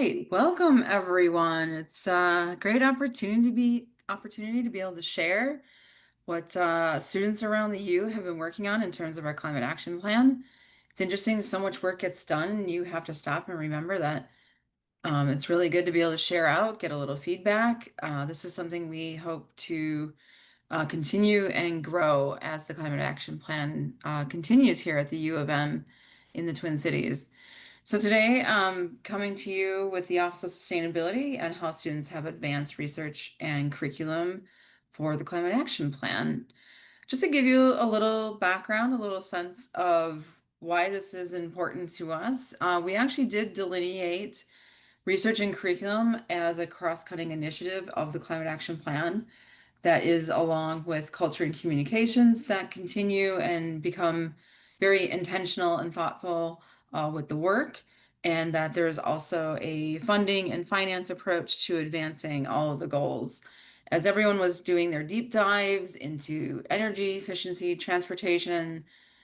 Hey, welcome everyone. It's a great opportunity to be able to share what students around the U have been working on in terms of our climate action plan. It's interesting, so much work gets done, and you have to stop and remember that it's really good to be able to share out, get a little feedback. This is something we hope to continue and grow as the climate action plan continues here at the U of M in the Twin Cities. So today, coming to you with the Office of Sustainability and how students have advanced research and curriculum for the Climate Action Plan. Just to give you a little background, a little sense of why this is important to us, we actually did delineate research and curriculum as a cross-cutting initiative of the Climate Action Plan that is along with culture and communications that continue and become very intentional and thoughtful with the work, and that there is also a funding and finance approach to advancing all of the goals. As everyone was doing their deep dives into energy efficiency, transportation,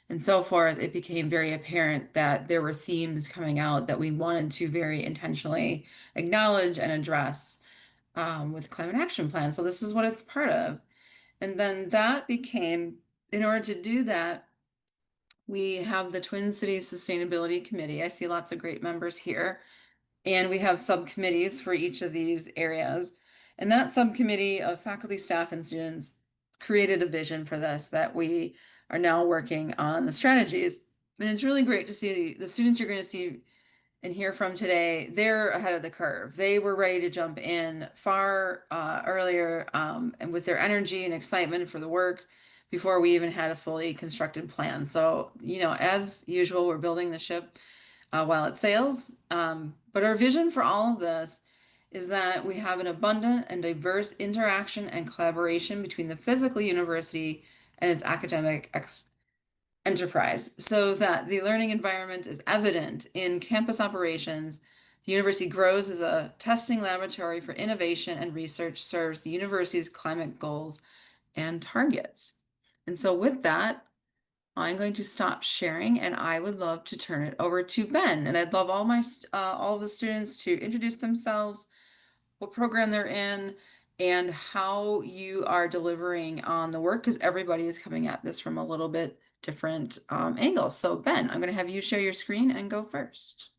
and so forth, it became very apparent that there were themes coming out that we wanted to very intentionally acknowledge and address with climate action plan. So this is what it's part of. And then that became, in order to do that, we have the Twin Cities Sustainability Committee. I see lots of great members here. And we have subcommittees for each of these areas. And that subcommittee of faculty, staff, and students created a vision for this that we are now working on the strategies. And it's really great to see the students you're going to see and hear from today, they're ahead of the curve. They were ready to jump in far earlier and with their energy and excitement for the work before we even had a fully constructed plan. So, as usual, we're building the ship while it sails. But our vision for all of this is that we have an abundant and diverse interaction and collaboration between the physical university and its academic enterprise so that the learning environment is evident in campus operations. The university grows as a testing laboratory for innovation and research, serves the university's climate goals and targets. And so, with that, I'm going to stop sharing and I would love to turn it over to Ben. And I'd love all of the students to introduce themselves, what program they're in, and how you are delivering on the work, because everybody is coming at this from a little bit different angles. So Ben, I'm going to have you share your screen and go first.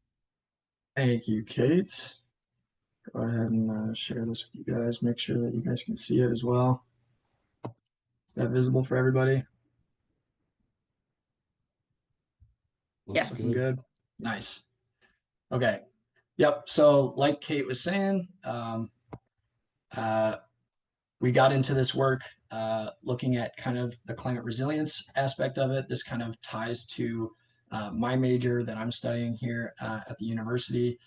Thank you, Kate. Go ahead and share this with you guys. Make sure that you guys can see it as well. Is that visible for everybody? Looking Yes. good. Nice. Okay. Yep. So, like Kate was saying, uh, we got into this work looking at kind of the climate resilience aspect of it. This kind of ties to my major that I'm studying here at the university,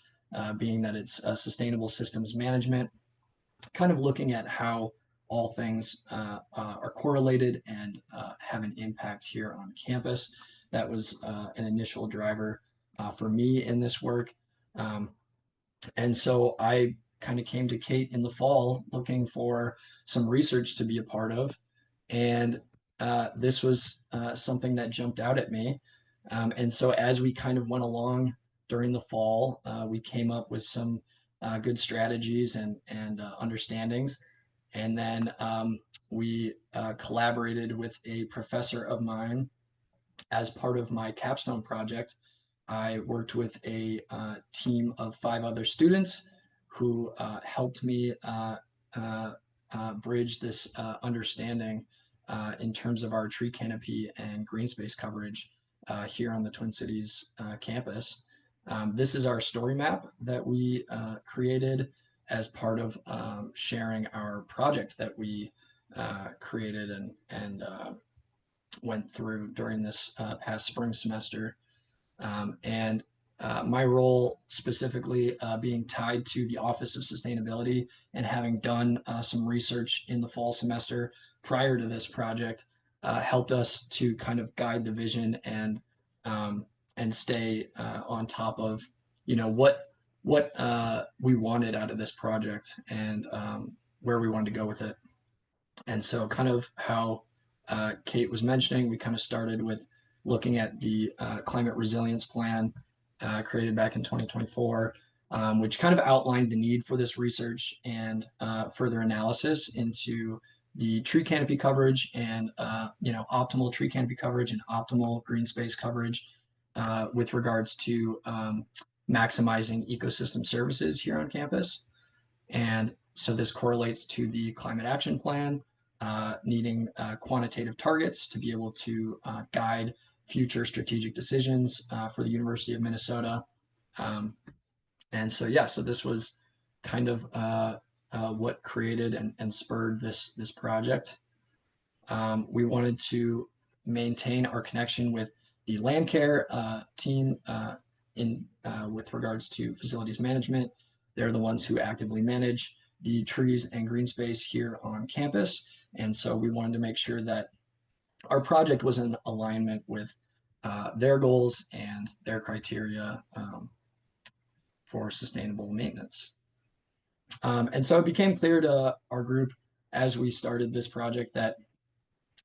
being that it's sustainable systems management, kind of looking at how all things are correlated and have an impact here on campus. That was an initial driver for me in this work. Um, and so I kind of came to Kate in the fall looking for some research to be a part of. And this was something that jumped out at me. And so as we kind of went along during the fall, we came up with some good strategies and understandings. And then we collaborated with a professor of mine as part of my capstone project. I worked with a team of 5 other students who helped me bridge this understanding in terms of our tree canopy and green space coverage here on the Twin Cities campus. This is our story map that we created as part of sharing our project that we created and went through during this past spring semester. And my role specifically being tied to the Office of Sustainability and having done some research in the fall semester prior to this project helped us to kind of guide the vision and stay on top of what we wanted out of this project and where we wanted to go with it. And so, kind of how Kate was mentioning, we kind of started with looking at the climate resilience plan created back in 2024. which kind of outlined the need for this research and further analysis into the tree canopy coverage and optimal tree canopy coverage and optimal green space coverage with regards to maximizing ecosystem services here on campus. And so this correlates to the climate action plan, needing quantitative targets to be able to guide future strategic decisions for the University of Minnesota. Um, and so, yeah, so this was kind of what created and spurred this project. We wanted to maintain our connection with the land care team in with regards to facilities management. They're the ones who actively manage the trees and green space here on campus. And so we wanted to make sure that our project was in alignment with their goals and their criteria for sustainable maintenance. And so it became clear to our group as we started this project that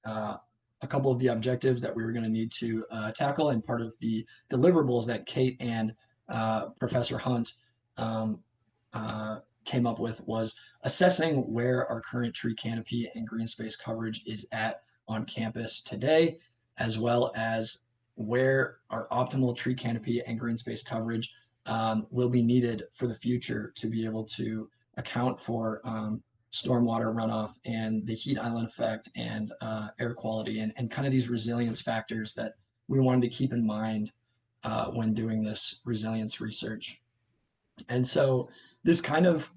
a couple of the objectives that we were going to need to tackle, and part of the deliverables that Kate and Professor Hunt um, came up with, was assessing where our current tree canopy and green space coverage is at on campus today, as well as where our optimal tree canopy and green space coverage will be needed for the future to be able to account for stormwater runoff and the heat island effect and air quality and kind of these resilience factors that we wanted to keep in mind when doing this resilience research. And so this kind of,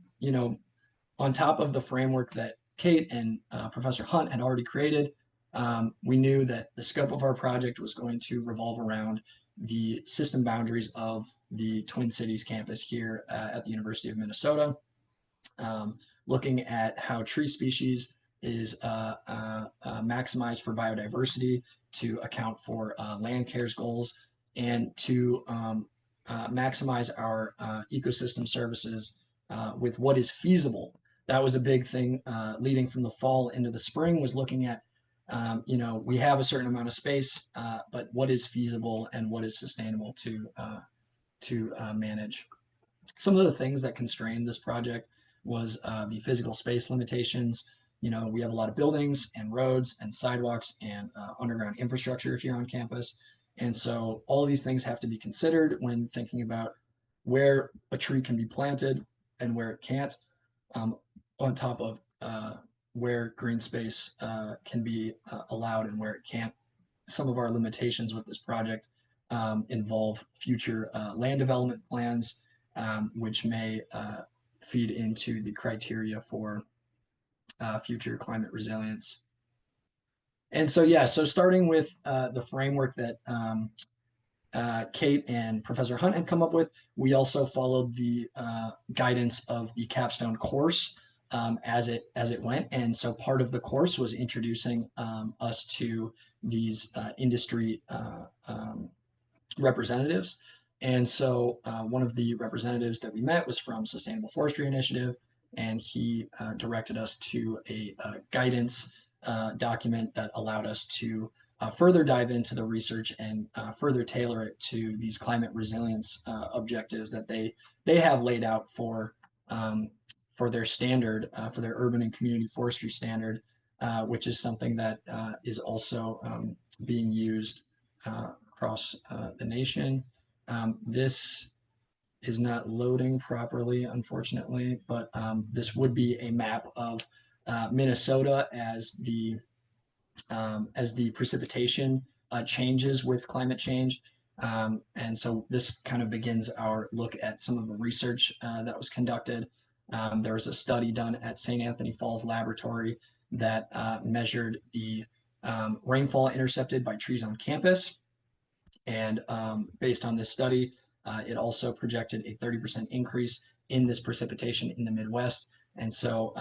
on top of the framework that Kate and Professor Hunt had already created, we knew that the scope of our project was going to revolve around the system boundaries of the Twin Cities campus here at the University of Minnesota. Looking at how tree species is maximized for biodiversity to account for land care's goals and to maximize our ecosystem services with what is feasible. That was a big thing leading from the fall into the spring, was looking at, we have a certain amount of space, but what is feasible and what is sustainable to manage. Some of the things that constrained this project was the physical space limitations. We have a lot of buildings and roads and sidewalks and underground infrastructure here on campus. And so all of these things have to be considered when thinking about where a tree can be planted and where it can't, on top of where green space can be allowed and where it can't. Some of our limitations with this project involve future land development plans, which may feed into the criteria for future climate resilience. And so, yeah, so starting with the framework that Kate and Professor Hunt had come up with, we also followed the guidance of the capstone course as it went. And so part of the course was introducing us to these industry representatives. And so one of the representatives that we met was from Sustainable Forestry Initiative, and he directed us to a guidance document that allowed us to further dive into the research and further tailor it to these climate resilience objectives that they have laid out for their standard, for their urban and community forestry standard, which is something that is also being used across the nation. This is not loading properly, unfortunately, but this would be a map of Minnesota as the precipitation changes with climate change. And so this kind of begins our look at some of the research that was conducted. There was a study done at St. Anthony Falls Laboratory that measured the rainfall intercepted by trees on campus. And based on this study, it also projected a 30% increase in this precipitation in the Midwest. And so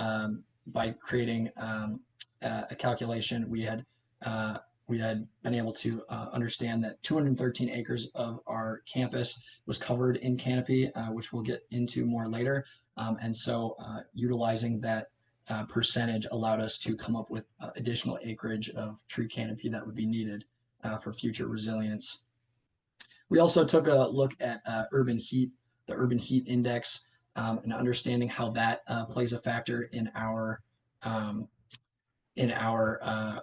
by creating a calculation, we had been able to understand that 213 acres of our campus was covered in canopy, which we'll get into more later. And so utilizing that percentage allowed us to come up with additional acreage of tree canopy that would be needed for future resilience. We also took a look at urban heat the urban heat index, and understanding how that plays a factor um, in our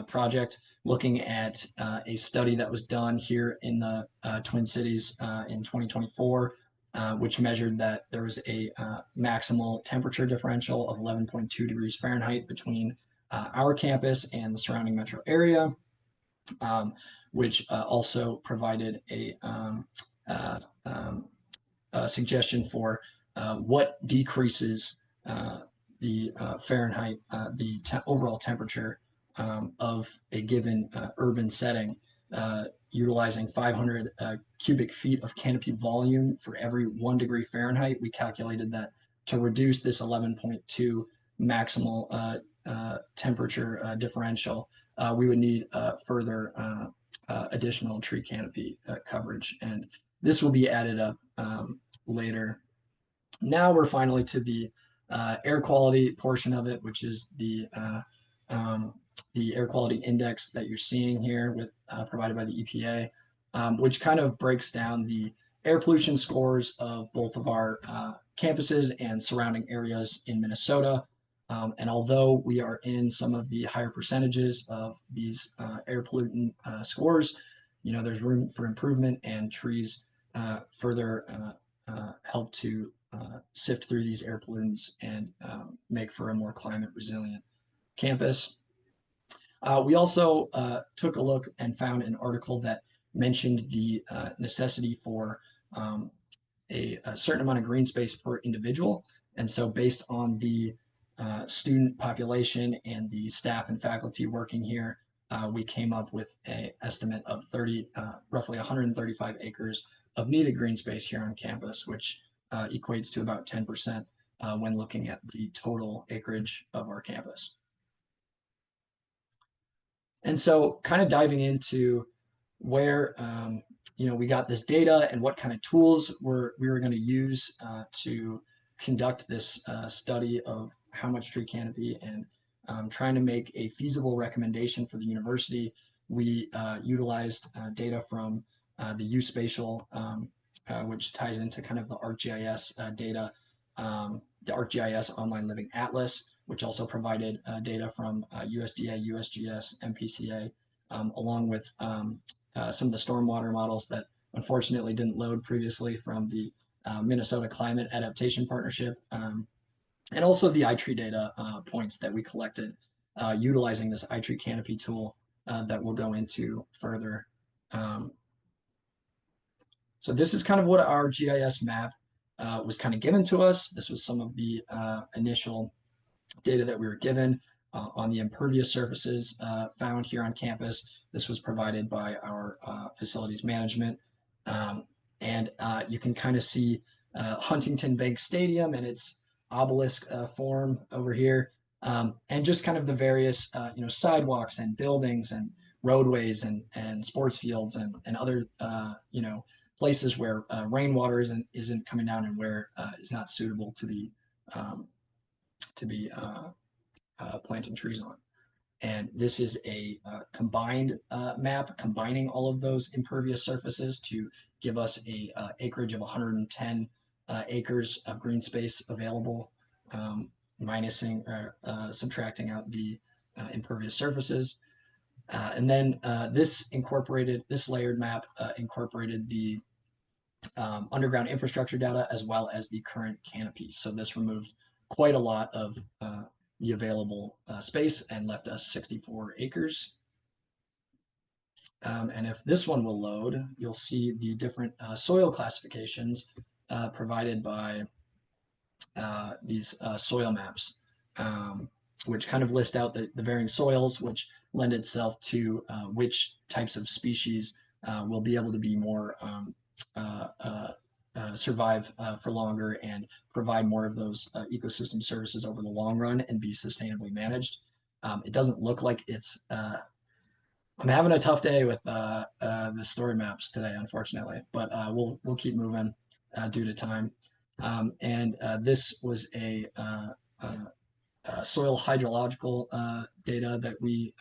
project, looking at a study that was done here in the Twin Cities in 2024, which measured that there was a maximal temperature differential of 11.2 degrees Fahrenheit between our campus and the surrounding metro area, um, which also provided uh, um, suggestion for what decreases uh, the Fahrenheit, the overall temperature of a given urban setting, utilizing 500 cubic feet of canopy volume for every 1 degree Fahrenheit. We calculated that to reduce this 11.2 maximal temperature differential, we would need further additional tree canopy coverage. And this will be added up later. Now we're finally to the air quality portion of it, which is um, the air quality index that you're seeing here with provided by the EPA, which kind of breaks down the air pollution scores of both of our campuses and surrounding areas in Minnesota. And although we are in some of the higher percentages of these air pollutant scores, there's room for improvement, and trees further help to sift through these air pollutants and make for a more climate resilient campus. We also took a look and found an article that mentioned the necessity for a certain amount of green space per individual. And so based on the student population and the staff and faculty working here, we came up with an estimate of roughly 135 acres of needed green space here on campus, which equates to about 10% when looking at the total acreage of our campus. And so kind of diving into where we got this data and what kind of tools we were going to use to conduct this study of how much tree canopy, and trying to make a feasible recommendation for the university. We utilized data from the USpatial, which ties into kind of the ArcGIS data, the ArcGIS Online Living Atlas, which also provided data from USDA, USGS, MPCA, along with some of the stormwater models that unfortunately didn't load previously from the Minnesota Climate Adaptation Partnership, and also the iTree data points that we collected utilizing this iTree canopy tool that we'll go into further. So this is kind of what our GIS map was kind of given to us. This was some of the initial data that we were given on the impervious surfaces found here on campus. This was provided by our facilities management. And you can kind of see Huntington Bank Stadium and its obelisk form over here. And just kind of the various sidewalks and buildings and roadways and sports fields and other places where rainwater isn't coming down, and where is not suitable to be planting trees on. And this is a combined map combining all of those impervious surfaces to give us a acreage of 110 acres of green space available, minusing subtracting out the impervious surfaces. And then this layered map incorporated the underground infrastructure data as well as the current canopy. So this removed quite a lot of the available space and left us 64 acres. And if this one will load, you'll see the different soil classifications provided by these soil maps, which kind of list out the varying soils, which lend itself to which types of species will be able to be more survive for longer and provide more of those ecosystem services over the long run and be sustainably managed. It doesn't look like it's I'm having a tough day with the story maps today, unfortunately, but we'll keep moving due to time. And this was a soil hydrological data that we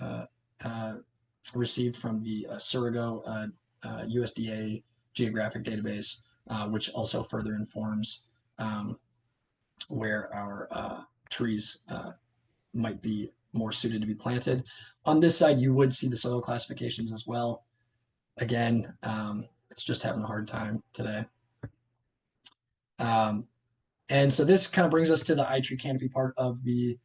received from the Surrego USDA geographic database. which also further informs um, where our trees might be more suited to be planted. On this side, you would see the soil classifications as well. Again, it's just having a hard time today. Um, and so this kind of brings us to the iTree canopy part of the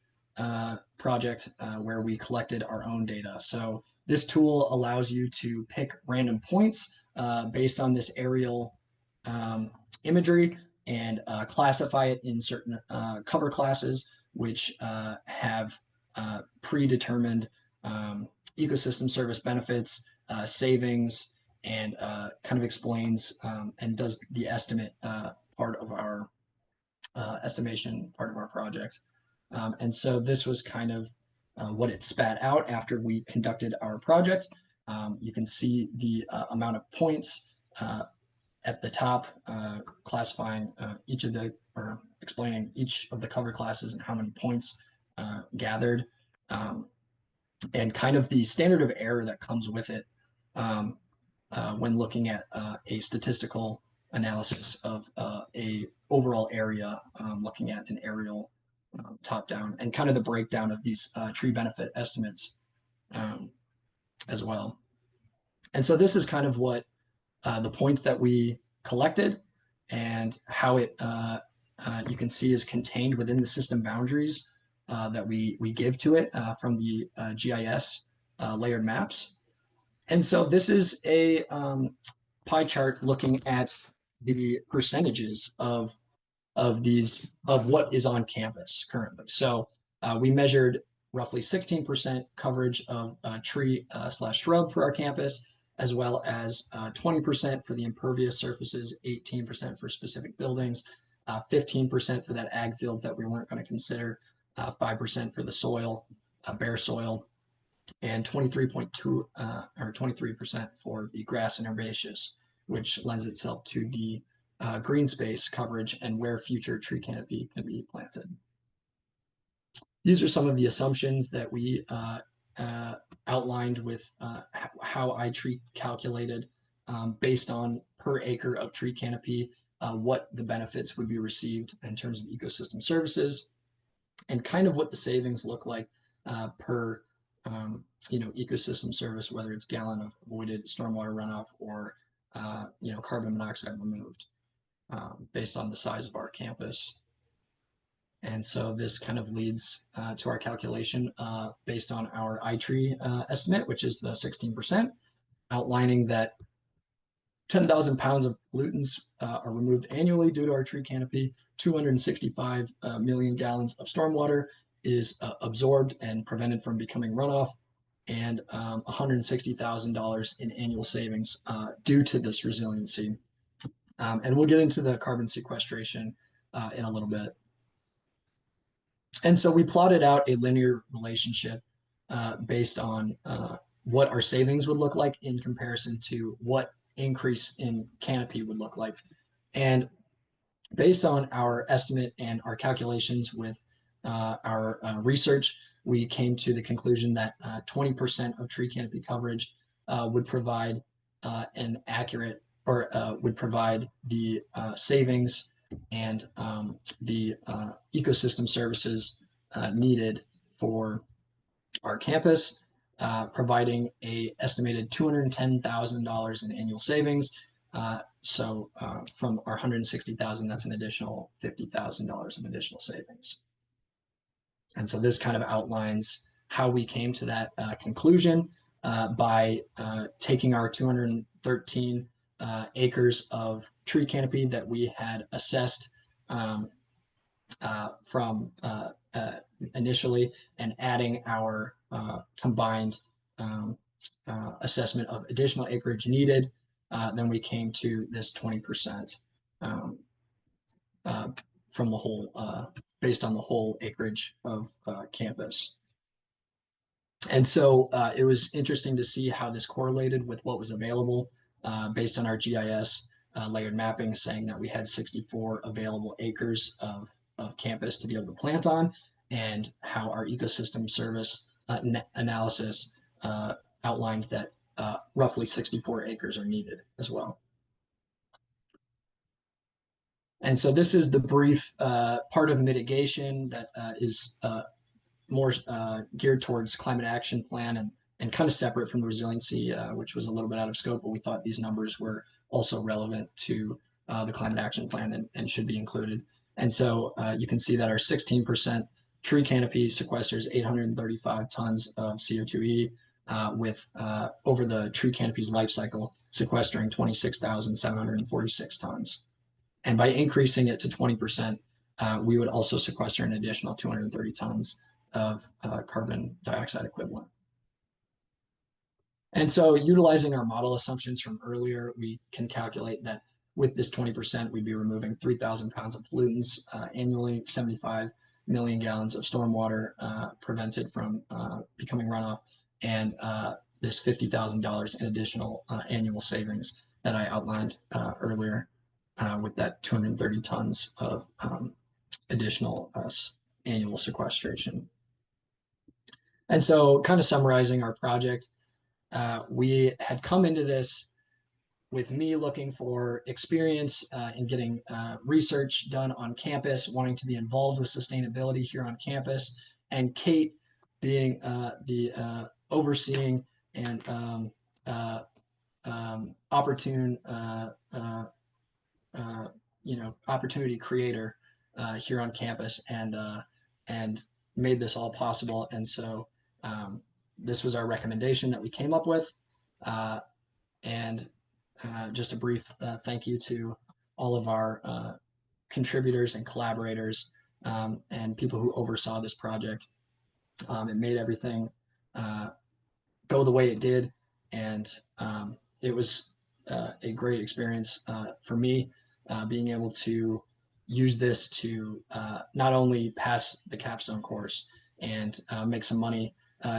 project where we collected our own data. So this tool allows you to pick random points based on this aerial imagery and classify it in certain cover classes, which have predetermined ecosystem service benefits, savings, and kind of explains and does the estimate part of our estimation part of our project. And so this was kind of what it spat out after we conducted our project. You can see the amount of points at the top, classifying each of the, or explaining each of the cover classes and how many points gathered, and kind of the standard of error that comes with it um, when looking at a statistical analysis of a overall area, looking at an aerial top down, and kind of the breakdown of these tree benefit estimates um, as well. And so this is kind of what the points that we collected and how it you can see is contained within the system boundaries that we give to it from the GIS layered maps. And so this is a pie chart looking at the percentages of what is on campus currently. So we measured roughly 16% coverage of tree slash shrub for our campus, as well as 20% for the impervious surfaces, 18% for specific buildings, 15% for that ag fields that we weren't going to consider, 5% for the soil, bare soil, and 23.2 or 23% for the grass and herbaceous, which lends itself to the green space coverage and where future tree canopy can be planted. These are some of the assumptions that we outlined with how iTree calculated based on per acre of tree canopy, what the benefits would be received in terms of ecosystem services, and kind of what the savings look like per ecosystem service, whether it's gallon of avoided stormwater runoff or carbon monoxide removed, based on the size of our campus. And so this kind of leads to our calculation based on our iTree estimate, which is the 16%, outlining that 10,000 pounds of pollutants are removed annually due to our tree canopy. 265 million gallons of stormwater is absorbed and prevented from becoming runoff, and $160,000 in annual savings due to this resiliency. And we'll get into the carbon sequestration in a little bit. And so we plotted out a linear relationship based on what our savings would look like in comparison to what increase in canopy would look like. And based on our estimate and our calculations with our research, we came to the conclusion that 20% of tree canopy coverage would provide an accurate, or would provide the savings and the ecosystem services needed for our campus, providing a estimated $210,000 in annual savings. So from our 160,000, that's an additional $50,000 of additional savings. And so this kind of outlines how we came to that conclusion by taking our 213 acres of tree canopy that we had assessed from initially, and adding our combined assessment of additional acreage needed. Then we came to this 20% from the whole, based on the whole acreage of campus. And so it was interesting to see how this correlated with what was available based on our GIS layered mapping, saying that we had 64 available acres of campus to be able to plant on, and how our ecosystem service analysis outlined that roughly 64 acres are needed as well. And so this is the brief part of mitigation that is more geared towards climate action plan and kind of separate from the resiliency, which was a little bit out of scope, but we thought these numbers were also relevant to the climate action plan and should be included. And so you can see that our 16% tree canopy sequesters 835 tons of CO2e, with over the tree canopy's life cycle sequestering 26,746 tons. And by increasing it to 20%, we would also sequester an additional 230 tons of carbon dioxide equivalent. And so utilizing our model assumptions from earlier, we can calculate that with this 20%, we'd be removing 3,000 pounds of pollutants annually, 75 million gallons of stormwater prevented from becoming runoff, and this $50,000 in additional annual savings that I outlined earlier with that 230 tons of additional annual sequestration. And so kind of summarizing our project, we had come into this with me looking for experience in getting research done on campus, wanting to be involved with sustainability here on campus, and Kate being the overseeing and opportune opportunity creator here on campus, and made this all possible. And so this was our recommendation that we came up with, and just a brief thank you to all of our contributors and collaborators, and people who oversaw this project. It made everything go the way it did, and it was a great experience for me, being able to use this to not only pass the capstone course and make some money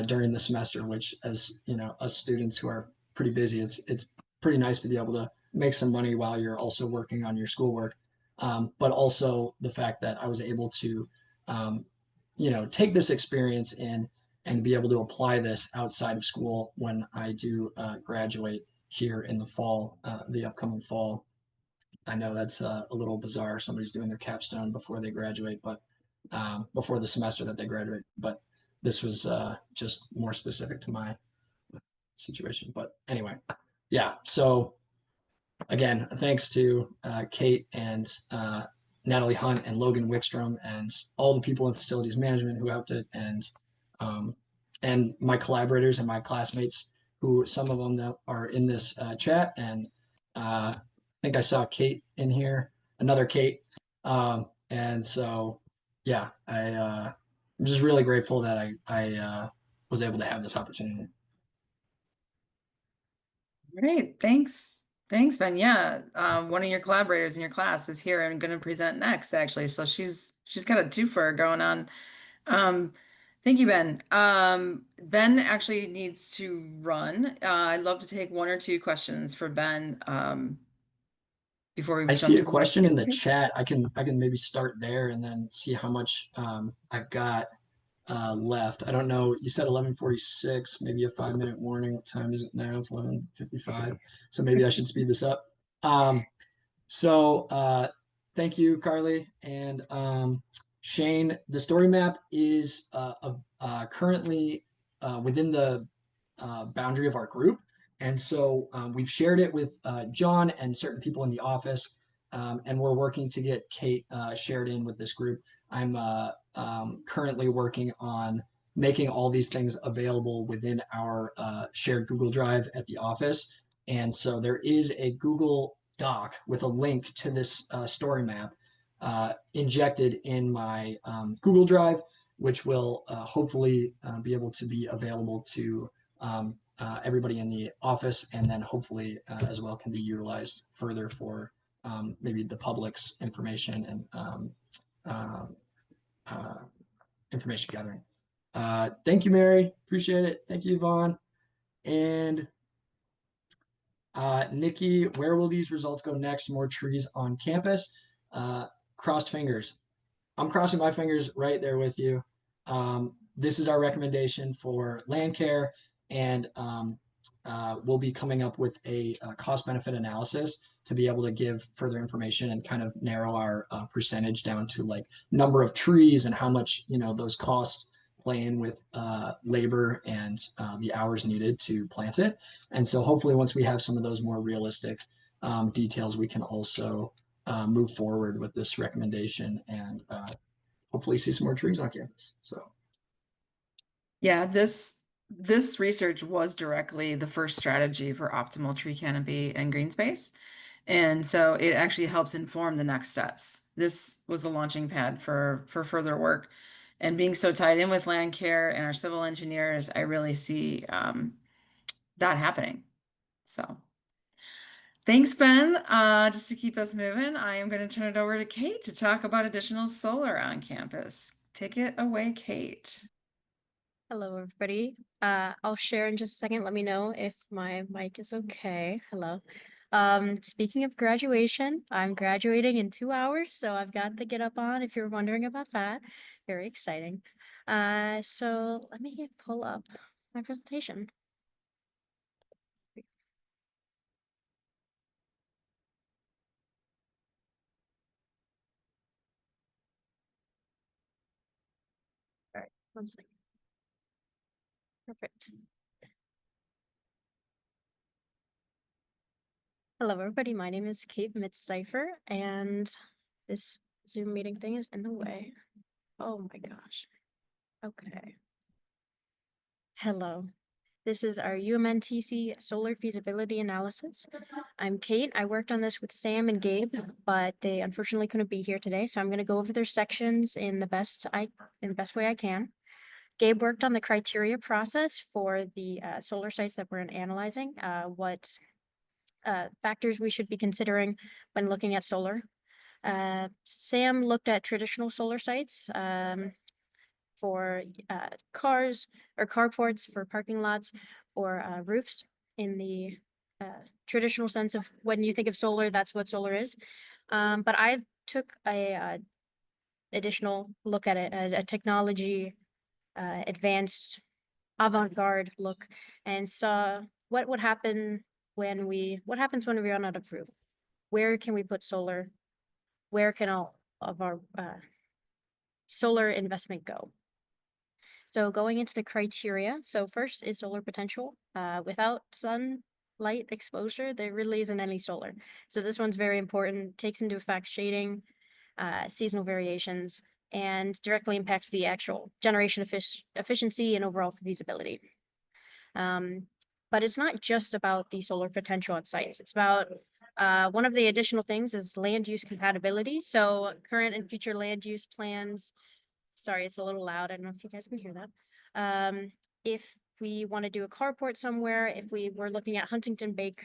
during the semester, which, as you know, us students who are pretty busy, it's pretty nice to be able to make some money while you're also working on your schoolwork. But also the fact that I was able to, take this experience in and be able to apply this outside of school when I do graduate here in the fall, the upcoming fall. I know that's a little bizarre. Somebody's doing their capstone before they graduate, but before the semester that they graduate. But this was just more specific to my situation. But anyway, yeah. So again, thanks to Kate and Natalie Hunt and Logan Wickstrom and all the people in facilities management who helped it, um, and my collaborators and my classmates, who some of them are in this chat, and I think I saw Kate in here, another Kate, and so yeah, I'm just really grateful that I was able to have this opportunity. Great, thanks. Thanks, Ben. Yeah, one of your collaborators in your class is here and going to present next, actually. So she's got a twofer going on. Um, thank you, Ben. Ben actually needs to run. I'd love to take one or two questions for Ben before I we see jump a to the next question in piece. the chat. I can maybe start there and then see how much I've got left. I don't know. You said 11:46, maybe a 5-minute warning. What time is it now? It's 11:55. So maybe I should speed this up. Um, so thank you, Carly and Shane. The story map is currently within the boundary of our group. And so we've shared it with John and certain people in the office, and we're working to get Kate shared in with this group. I'm currently working on making all these things available within our shared Google Drive at the office. And so there is a Google Doc with a link to this story map injected in my Google Drive, which will hopefully be able to be available to everybody in the office, and then hopefully as well can be utilized further for maybe the public's information and uh, uh, information gathering. Thank you, Mary. Appreciate it. Thank you, Yvonne. And Nikki, where will these results go next? More trees on campus? Crossed fingers. I'm crossing my fingers right there with you. This is our recommendation for land care, and we'll be coming up with a cost benefit analysis to be able to give further information and kind of narrow our percentage down to like number of trees and how much, those costs play in with labor and the hours needed to plant it. And so hopefully once we have some of those more realistic details, we can also move forward with this recommendation and hopefully see some more trees on campus. So Yeah, this research was directly the first strategy for optimal tree canopy and green space. And so it actually helps inform the next steps. This was the launching pad for further work. And being so tied in with land care and our civil engineers, I really see that happening. So thanks, Ben. Just to keep us moving, I am going to turn it over to Kate to talk about additional solar on campus. Take it away, Kate. Hello, everybody. I'll share in just a second. Let me know if my mic is okay. Hello. Speaking of graduation, I'm graduating in 2 hours, so I've got to get up on if you're wondering about that. Very exciting. So let me pull up my presentation. All right, one second. Perfect. Hello, everybody. My name is Kate Mitzcipher, and this Zoom meeting thing is in the way. Oh my gosh. Okay. Hello. This is our UMNTC solar feasibility analysis. I'm Kate. I worked on this with Sam and Gabe, but they unfortunately couldn't be here today. So I'm going to go over their sections in the best way I can. Gabe worked on the criteria process for the solar sites that we're analyzing, what factors we should be considering when looking at solar. Sam looked at traditional solar sites, for cars or carports for parking lots or roofs in the traditional sense of when you think of solar, that's what solar is. But I took a additional look at it, a technology advanced avant-garde look, and saw what would happen what happens when we run out of roof. Where can we put solar? Where can all of our solar investment go? So going into the criteria, so first is solar potential. Without sunlight exposure, there really isn't any solar. So this one's very important, takes into effect shading, seasonal variations, and directly impacts the actual generation efficiency and overall feasibility. But it's not just about the solar potential at sites. It's about one of the additional things is land use compatibility. So current and future land use plans. Sorry, it's a little loud. I don't know if you guys can hear that. If we want to do a carport somewhere, if we were looking at Huntington Bake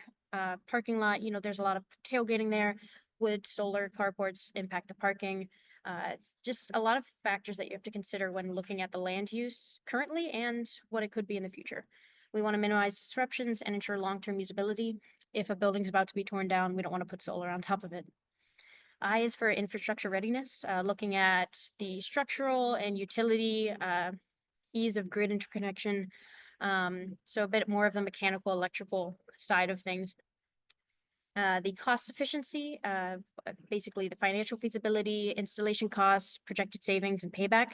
parking lot, there's a lot of tailgating there. Would solar carports impact the parking? It's just a lot of factors that you have to consider when looking at the land use currently and what it could be in the future. We want to minimize disruptions and ensure long-term usability. If a building's about to be torn down, we don't want to put solar on top of it. I is for infrastructure readiness, looking at the structural and utility ease of grid interconnection. So a bit more of the mechanical, electrical side of things. The cost efficiency, basically the financial feasibility, installation costs, projected savings, and payback.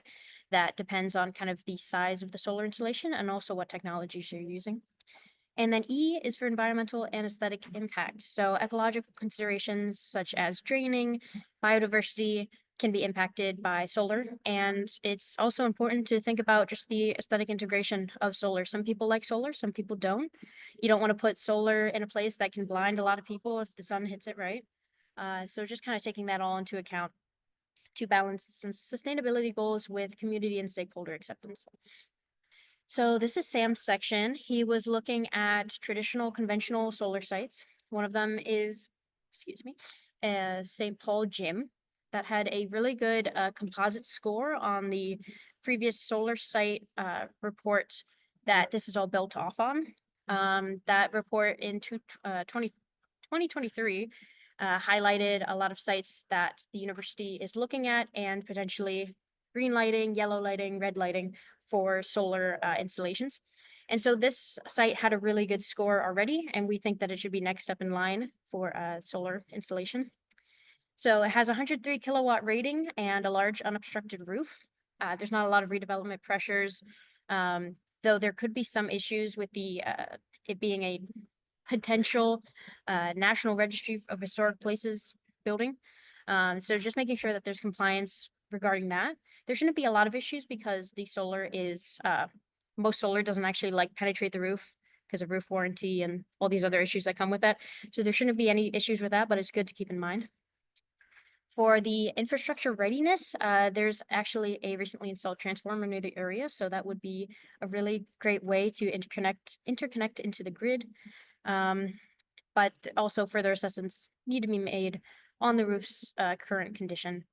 That depends on kind of the size of the solar installation and also what technologies you're using. And then E is for environmental and aesthetic impact. So ecological considerations such as draining, biodiversity can be impacted by solar. And it's also important to think about just the aesthetic integration of solar. Some people like solar, some people don't. You don't want to put solar in a place that can blind a lot of people if the sun hits it right. So just kind of taking that all into account to balance some sustainability goals with community and stakeholder acceptance. So this is Sam's section. He was looking at traditional conventional solar sites. One of them is, excuse me, St. Paul Gym that had a really good composite score on the previous solar site report that this is all built off on. That report in 2023 highlighted a lot of sites that the university is looking at and potentially green lighting, yellow lighting, red lighting for solar installations. And so this site had a really good score already, and we think that it should be next up in line for solar installation. So it has a 103 kilowatt rating and a large unobstructed roof. There's not a lot of redevelopment pressures, though there could be some issues with it being a potential National Registry of Historic Places building. So just making sure that there's compliance regarding that. There shouldn't be a lot of issues because the solar is most solar doesn't actually like penetrate the roof because of roof warranty and all these other issues that come with that. So there shouldn't be any issues with that, but it's good to keep in mind. For the infrastructure readiness, there's actually a recently installed transformer near the area, so that would be a really great way to interconnect into the grid. But also further assessments need to be made on the roof's current condition.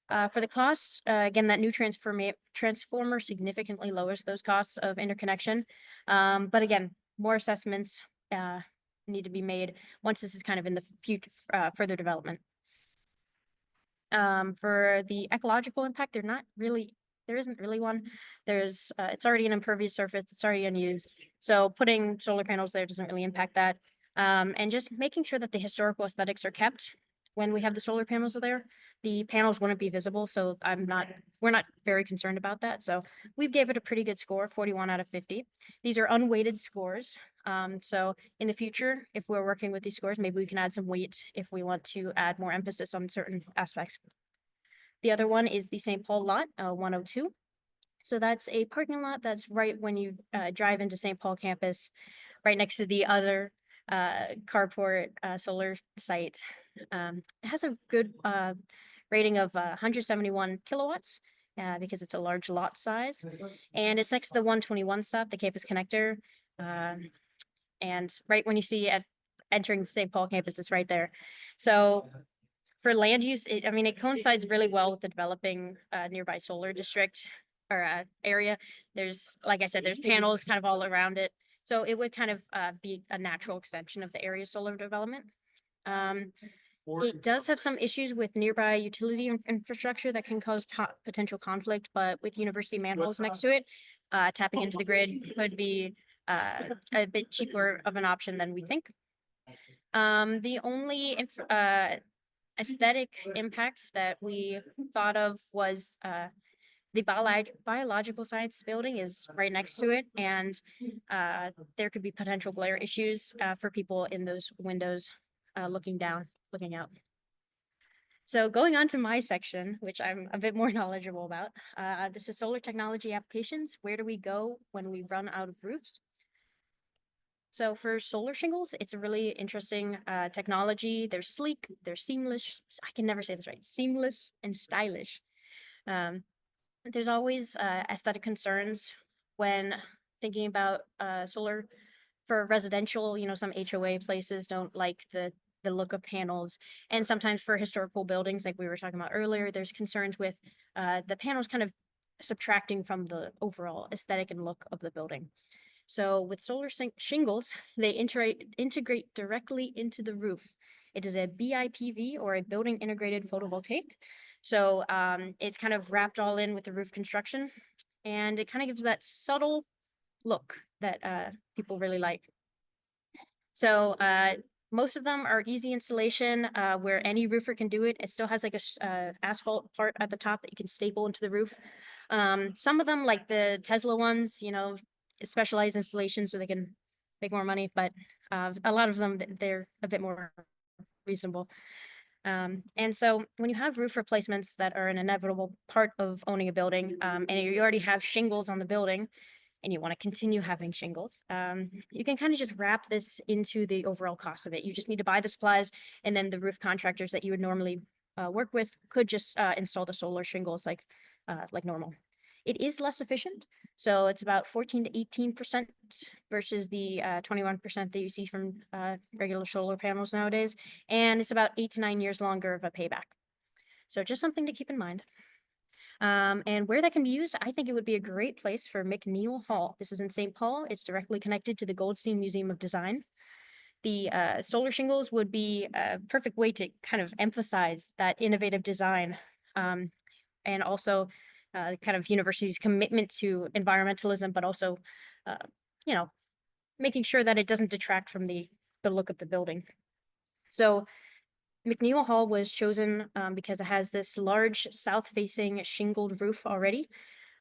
For the costs, again, that new transformer significantly lowers those costs of interconnection. But again, more assessments need to be made once this is kind of in the future, further development. For the ecological impact, there isn't really one. It's already an impervious surface, it's already unused. So putting solar panels there doesn't really impact that. And just making sure that the historical aesthetics are kept when we have the solar panels there. The panels wouldn't be visible, so we're not very concerned about that. So we gave it a pretty good score, 41 out of 50. These are unweighted scores. So in the future, if we're working with these scores, maybe we can add some weight if we want to add more emphasis on certain aspects. The other one is the St. Paul lot, 102. So that's a parking lot that's right when you drive into St. Paul campus, right next to the other carport solar site. It has a good rating of 171 kilowatts because it's a large lot size. And it's next to the 121 stop, the campus connector. And right when you see entering the St. Paul campus, it's right there. So for land use, it coincides really well with the developing nearby solar district or area. There's, like I said, there's panels kind of all around it. So it would kind of be a natural extension of the area's solar development. It does have some issues with nearby utility infrastructure that can cause potential conflict, but with university manholes next to it, tapping into the grid could be a bit cheaper of an option than we think. The only aesthetic impact that we thought of was the biological science building is right next to it, and there could be potential glare issues for people in those windows looking out. So going on to my section, which I'm a bit more knowledgeable about, this is solar technology applications. Where do we go when we run out of roofs? So for solar shingles, it's a really interesting technology. They're sleek, they're seamless. I can never say this right. Seamless and stylish. There's always aesthetic concerns when thinking about solar for residential. Some HOA places don't like the look of panels, and sometimes for historical buildings, like we were talking about earlier, there's concerns with the panels kind of subtracting from the overall aesthetic and look of the building. So with solar shingles, they integrate directly into the roof. It is a BIPV, or a building integrated photovoltaic. So it's kind of wrapped all in with the roof construction, and it kind of gives that subtle look that people really like. So most of them are easy installation where any roofer can do it. It still has like a asphalt part at the top that you can staple into the roof. Some of them, like the Tesla ones, specialized installations so they can make more money, but a lot of them, they're a bit more reasonable. And so when you have roof replacements that are an inevitable part of owning a building, and you already have shingles on the building, and you want to continue having shingles, you can kind of just wrap this into the overall cost of it. You just need to buy the supplies, and then the roof contractors that you would normally work with could just install the solar shingles like normal. It is less efficient, so it's about 14 to 18% versus the 21% that you see from regular solar panels nowadays, and it's about 8 to 9 years longer of a payback. So just something to keep in mind. And where that can be used, I think it would be a great place for McNeil Hall. This is in St. Paul. It's directly connected to the Goldstein Museum of Design. The solar shingles would be a perfect way to kind of emphasize that innovative design, and also kind of university's commitment to environmentalism, but also you know, making sure that it doesn't detract from the look of the building. So McNeil Hall was chosen because it has this large south-facing shingled roof already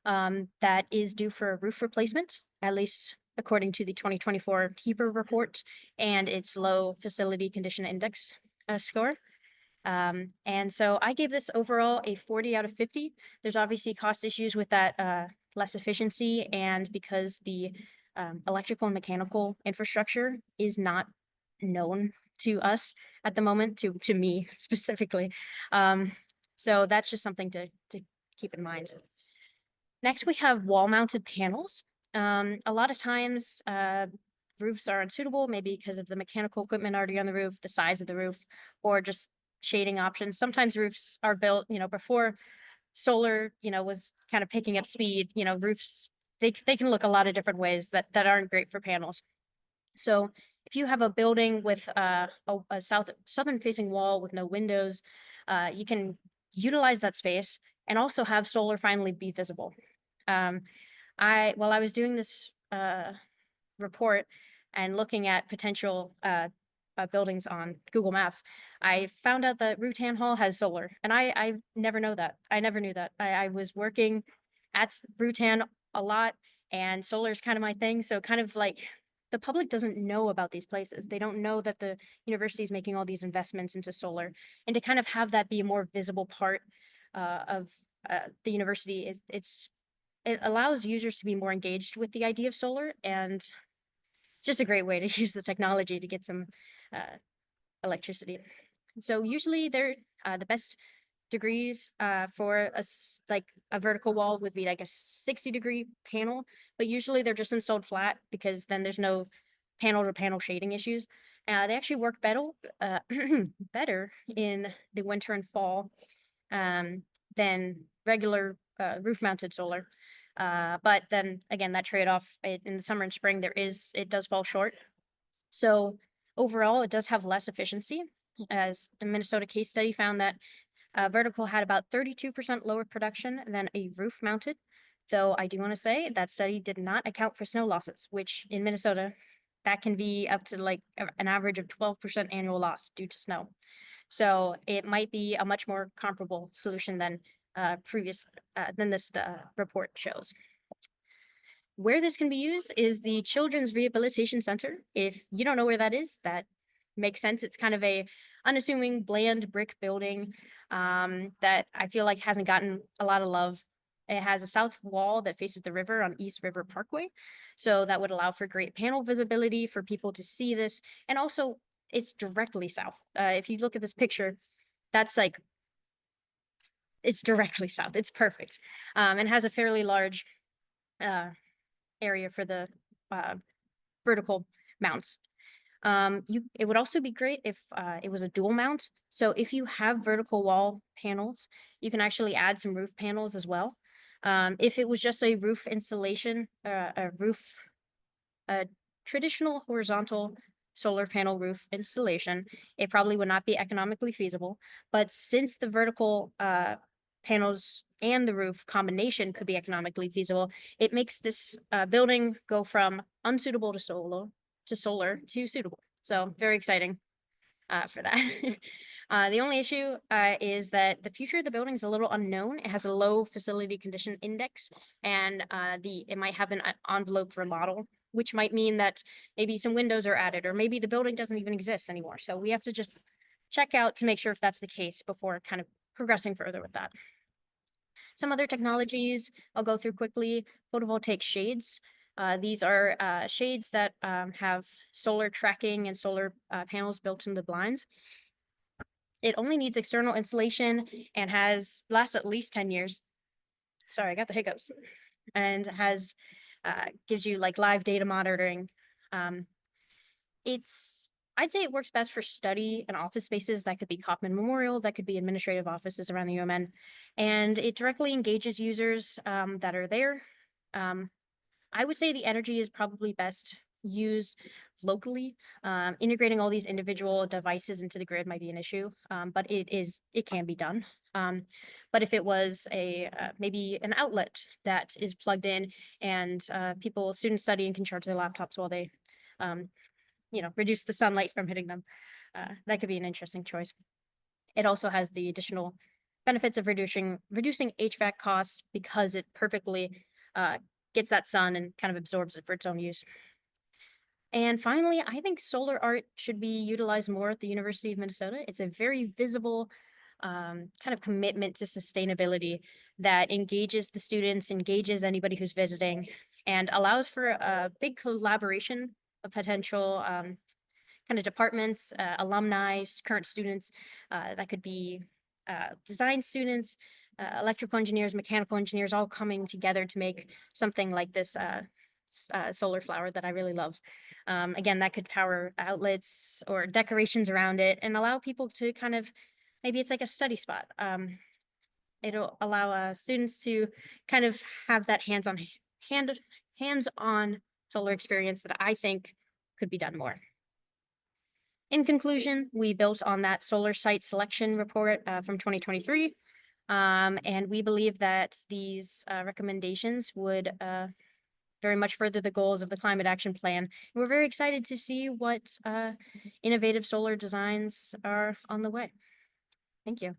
that is due for a roof replacement, at least according to the 2024 HEBR report and its low facility condition index score. And so I gave this overall a 40 out of 50. There's obviously cost issues with that less efficiency, and because the electrical and mechanical infrastructure is not known to us at the moment, to me specifically. So that's just something to keep in mind. Next, we have wall-mounted panels. A lot of times, roofs are unsuitable, maybe because of the mechanical equipment already on the roof, the size of the roof, or just shading options. Sometimes roofs are built, before solar, was kind of picking up speed. Roofs they can look a lot of different ways that aren't great for panels. So if you have a building with a southern facing wall with no windows, you can utilize that space and also have solar finally be visible. Um, while I was doing this report and looking at potential buildings on Google Maps, I found out that Rutan Hall has solar, and I never know that. I never knew that. I was working at Rutan a lot, and solar is kind of my thing. So kind of like the public doesn't know about these places. They don't know that the university is making all these investments into solar, and to kind of have that be a more visible part of the university it allows users to be more engaged with the idea of solar, and just a great way to use the technology to get some uh, electricity. So usually they're the best degrees for like a vertical wall would be like a 60-degree panel, but usually they're just installed flat because then there's no panel to panel shading issues. They actually work better better in the winter and fall um, than regular roof mounted solar. But then again, that trade off in the summer and spring, it does fall short. So overall, it does have less efficiency, as a Minnesota case study found that vertical had about 32% lower production than a roof mounted. Though I do want to say that study did not account for snow losses, which in Minnesota, that can be up to like an average of 12% annual loss due to snow. So it might be a much more comparable solution than this report shows. Where this can be used is the Children's Rehabilitation Center. If you don't know where that is, that makes sense. It's kind of a unassuming, bland brick building that I feel like hasn't gotten a lot of love. It has a south wall that faces the river on East River Parkway. So that would allow for great panel visibility for people to see this. And also, it's directly south. If you look at this picture, that's like, it's directly south. It's perfect. And has a fairly large area for the vertical mounts. It would also be great if it was a dual mount. So if you have vertical wall panels, you can actually add some roof panels as well. If it was just a roof installation, a traditional horizontal solar panel roof installation, it probably would not be economically feasible. But since the vertical panels and the roof combination could be economically feasible, it makes this building go from unsuitable to solar to suitable. So very exciting for that. The only issue is that the future of the building is a little unknown. It has a low facility condition index, and it might have an envelope remodel, which might mean that maybe some windows are added, or maybe the building doesn't even exist anymore. So we have to just check out to make sure if that's the case before kind of progressing further with that. Some other technologies I'll go through quickly: photovoltaic shades. These are shades that have solar tracking and solar panels built into the blinds. It only needs external insulation and lasts at least 10 years. Sorry, I got the hiccups. And gives you like live data monitoring. Um, I'd say it works best for study and office spaces. That could be Kauffman Memorial, that could be administrative offices around the UMN. And it directly engages users that are there. I would say the energy is probably best used locally. Integrating all these individual devices into the grid might be an issue, but it can be done. But if it was a maybe an outlet that is plugged in and students studying can charge their laptops while they um, reduce the sunlight from hitting them, that could be an interesting choice. It also has the additional benefits of reducing HVAC costs because it perfectly gets that sun and kind of absorbs it for its own use. And finally, I think solar art should be utilized more at the University of Minnesota. It's a very visible kind of commitment to sustainability that engages the students, engages anybody who's visiting, and allows for a big collaboration of potential kind of departments, alumni, current students. That could be design students, electrical engineers, mechanical engineers, all coming together to make something like this solar flower that I really love. Again, that could power outlets or decorations around it and allow people to kind of, maybe it's like a study spot. It'll allow students to kind of have that hand hands-on solar experience that I think could be done more. In conclusion, we built on that solar site selection report from 2023, and we believe that these recommendations would very much further the goals of the Climate Action Plan. And we're very excited to see what innovative solar designs are on the way. Thank you.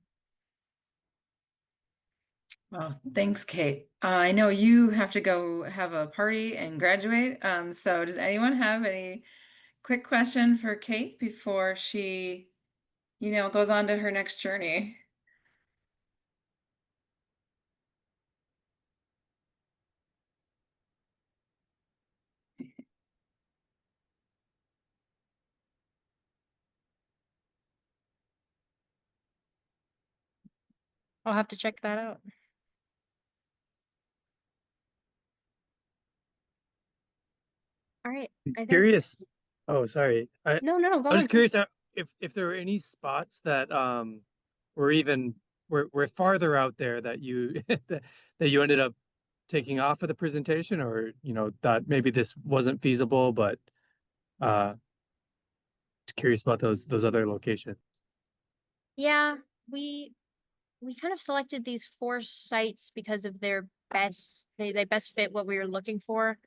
Well, thanks, Kate. I know you have to go have a party and graduate. So does anyone have any quick question for Kate before she, goes on to her next journey? I'll have to check that out. All right. I think Curious. Oh, sorry. no, go I was ahead. just curious if there were any spots that were even were farther out there that you that you ended up taking off of the presentation, or thought maybe this wasn't feasible, but uh just curious about those other locations. Yeah, we kind of selected these 4 sites because of their they best fit what we were looking for.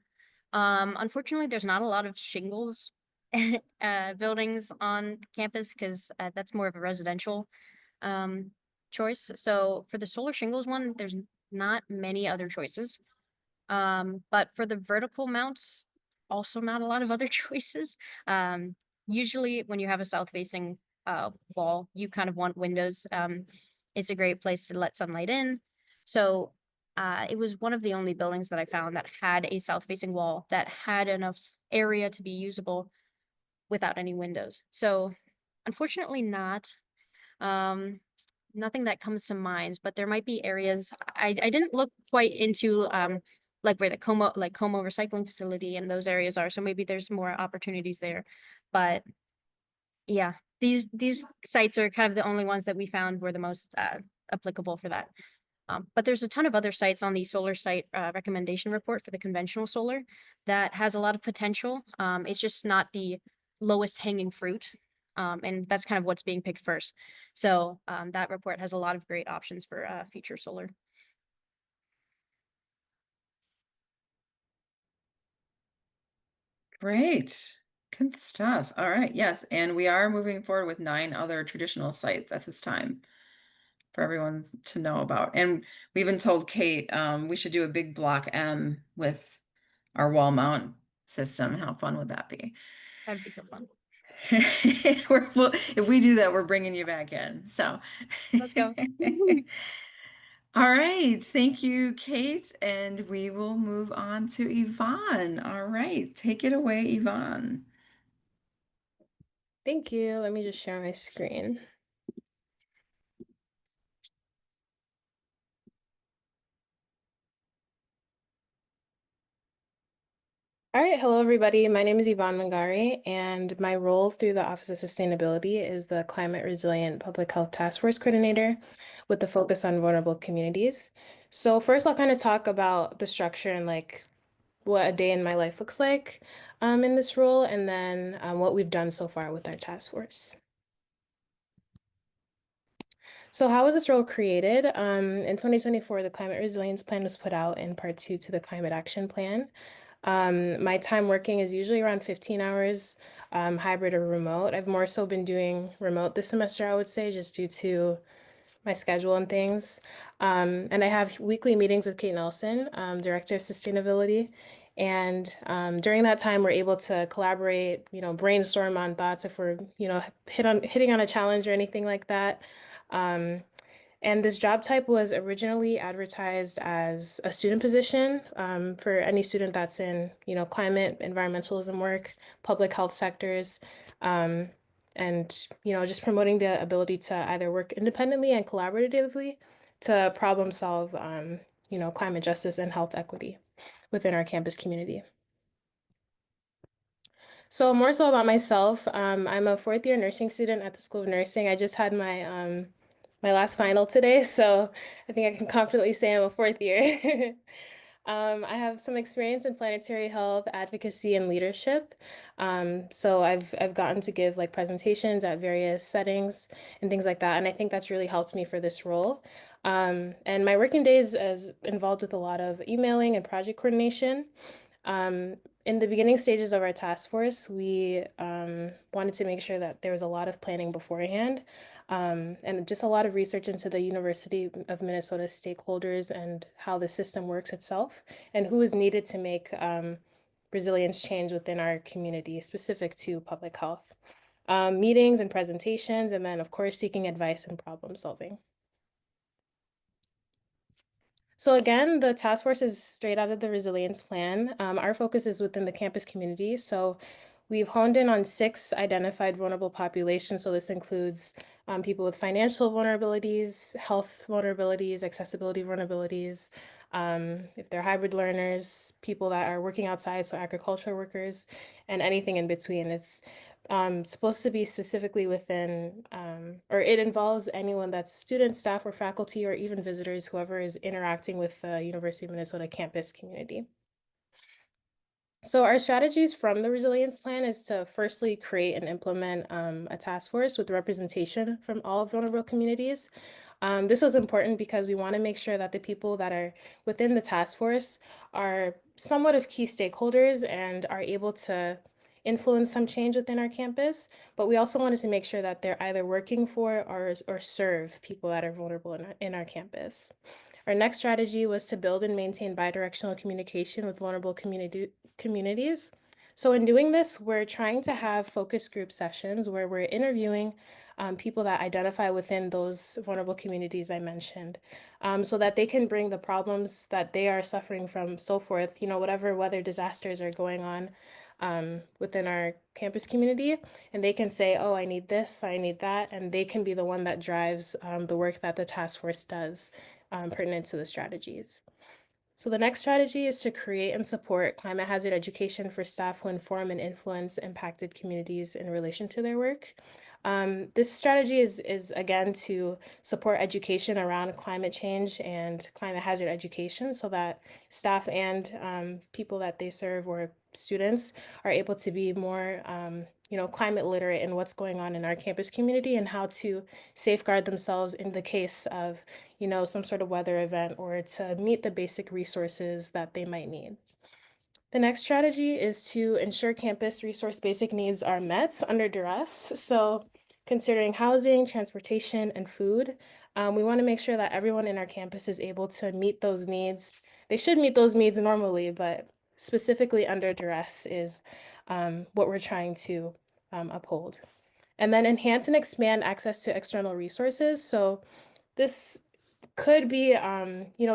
Unfortunately, there's not a lot of shingles buildings on campus because that's more of a residential choice. So for the solar shingles one, there's not many other choices. But for the vertical mounts, also not a lot of other choices. Usually when you have a south facing wall, you kind of want windows. It's a great place to let sunlight in. So it was one of the only buildings that I found that had a south facing wall that had enough area to be usable without any windows. So unfortunately not. Um, Nothing that comes to mind, but there might be areas. I didn't look quite into like where the Como recycling facility and those areas are. So maybe there's more opportunities there. But yeah, these sites are kind of the only ones that we found were the most applicable for that. But there's a ton of other sites on the solar site recommendation report for the conventional solar that has a lot of potential. It's just not the lowest hanging fruit. And that's kind of what's being picked first. So that report has a lot of great options for future solar. Great. Good stuff. All right. Yes. And we are moving forward with 9 other traditional sites at this time for everyone to know about. And we even told Kate we should do a big block M with our wall mount system. How fun would that be? That'd be so fun. If we do that, we're bringing you back in. So Let's go. all right. Thank you, Kate. And we will move on to Yvonne. All right. Take it away, Yvonne. Thank you. Let me just share my screen. All right, hello everybody. My name is Yvonne Mangari, and my role through the Office of Sustainability is the Climate Resilient Public Health Task Force Coordinator with the focus on vulnerable communities. So first I'll kind of talk about the structure and like what a day in my life looks like in this role, and then what we've done so far with our task force. So how was this role created? In 2024, the Climate Resilience Plan was put out in part 2 to the Climate Action Plan. My time working is usually around 15 hours, hybrid or remote. I've more so been doing remote this semester, I would say, just due to my schedule and things. And I have weekly meetings with Kate Nelson, Director of Sustainability. And during that time, we're able to collaborate, brainstorm on thoughts if we're, hitting on a challenge or anything like that. And this job type was originally advertised as a student position for any student that's in, climate, environmentalism work, public health sectors, and, just promoting the ability to either work independently and collaboratively to problem solve, climate justice and health equity within our campus community. So more so about myself, I'm a fourth year nursing student at the School of Nursing. I just had my last final today, so I think I can confidently say I'm a fourth year. I have some experience in planetary health, advocacy, and leadership. So I've gotten to give like presentations at various settings and things like that, and I think that's really helped me for this role. And my working days is involved with a lot of emailing and project coordination. In the beginning stages of our task force, we wanted to make sure that there was a lot of planning beforehand, and just a lot of research into the University of Minnesota stakeholders and how the system works itself, and who is needed to make resilience change within our community specific to public health. Meetings and presentations, and then of course seeking advice and problem solving. So again, the task force is straight out of the resilience plan. Our focus is within the campus community. So we've honed in on 6 identified vulnerable populations. So this includes people with financial vulnerabilities, health vulnerabilities, accessibility vulnerabilities, if they're hybrid learners, people that are working outside, so agricultural workers, and anything in between. It's supposed to be specifically within, or it involves anyone that's students, staff, or faculty, or even visitors, whoever is interacting with the University of Minnesota campus community. So our strategies from the resilience plan is to firstly create and implement a task force with representation from all vulnerable communities. This was important because we want to make sure that the people that are within the task force are somewhat of key stakeholders and are able to influence some change within our campus, but we also wanted to make sure that they're either working for or serve people that are vulnerable in our campus. Our next strategy was to build and maintain bidirectional communication with vulnerable communities. So in doing this, we're trying to have focus group sessions where we're interviewing people that identify within those vulnerable communities I mentioned, so that they can bring the problems that they are suffering from, so forth, whatever weather disasters are going on within our campus community, and they can say, oh, I need this, I need that, and they can be the one that drives the work that the task force does pertinent to the strategies. So the next strategy is to create and support climate hazard education for staff who inform and influence impacted communities in relation to their work. This strategy is again to support education around climate change and climate hazard education so that staff and people that they serve or students are able to be more climate literate in what's going on in our campus community and how to safeguard themselves in the case of some sort of weather event or to meet the basic resources that they might need. The next strategy is to ensure campus resource basic needs are met under duress. So considering housing, transportation, and food, we want to make sure that everyone in our campus is able to meet those needs. They should meet those needs normally, but specifically under duress is what we're trying to uphold. And then enhance and expand access to external resources. So this could be,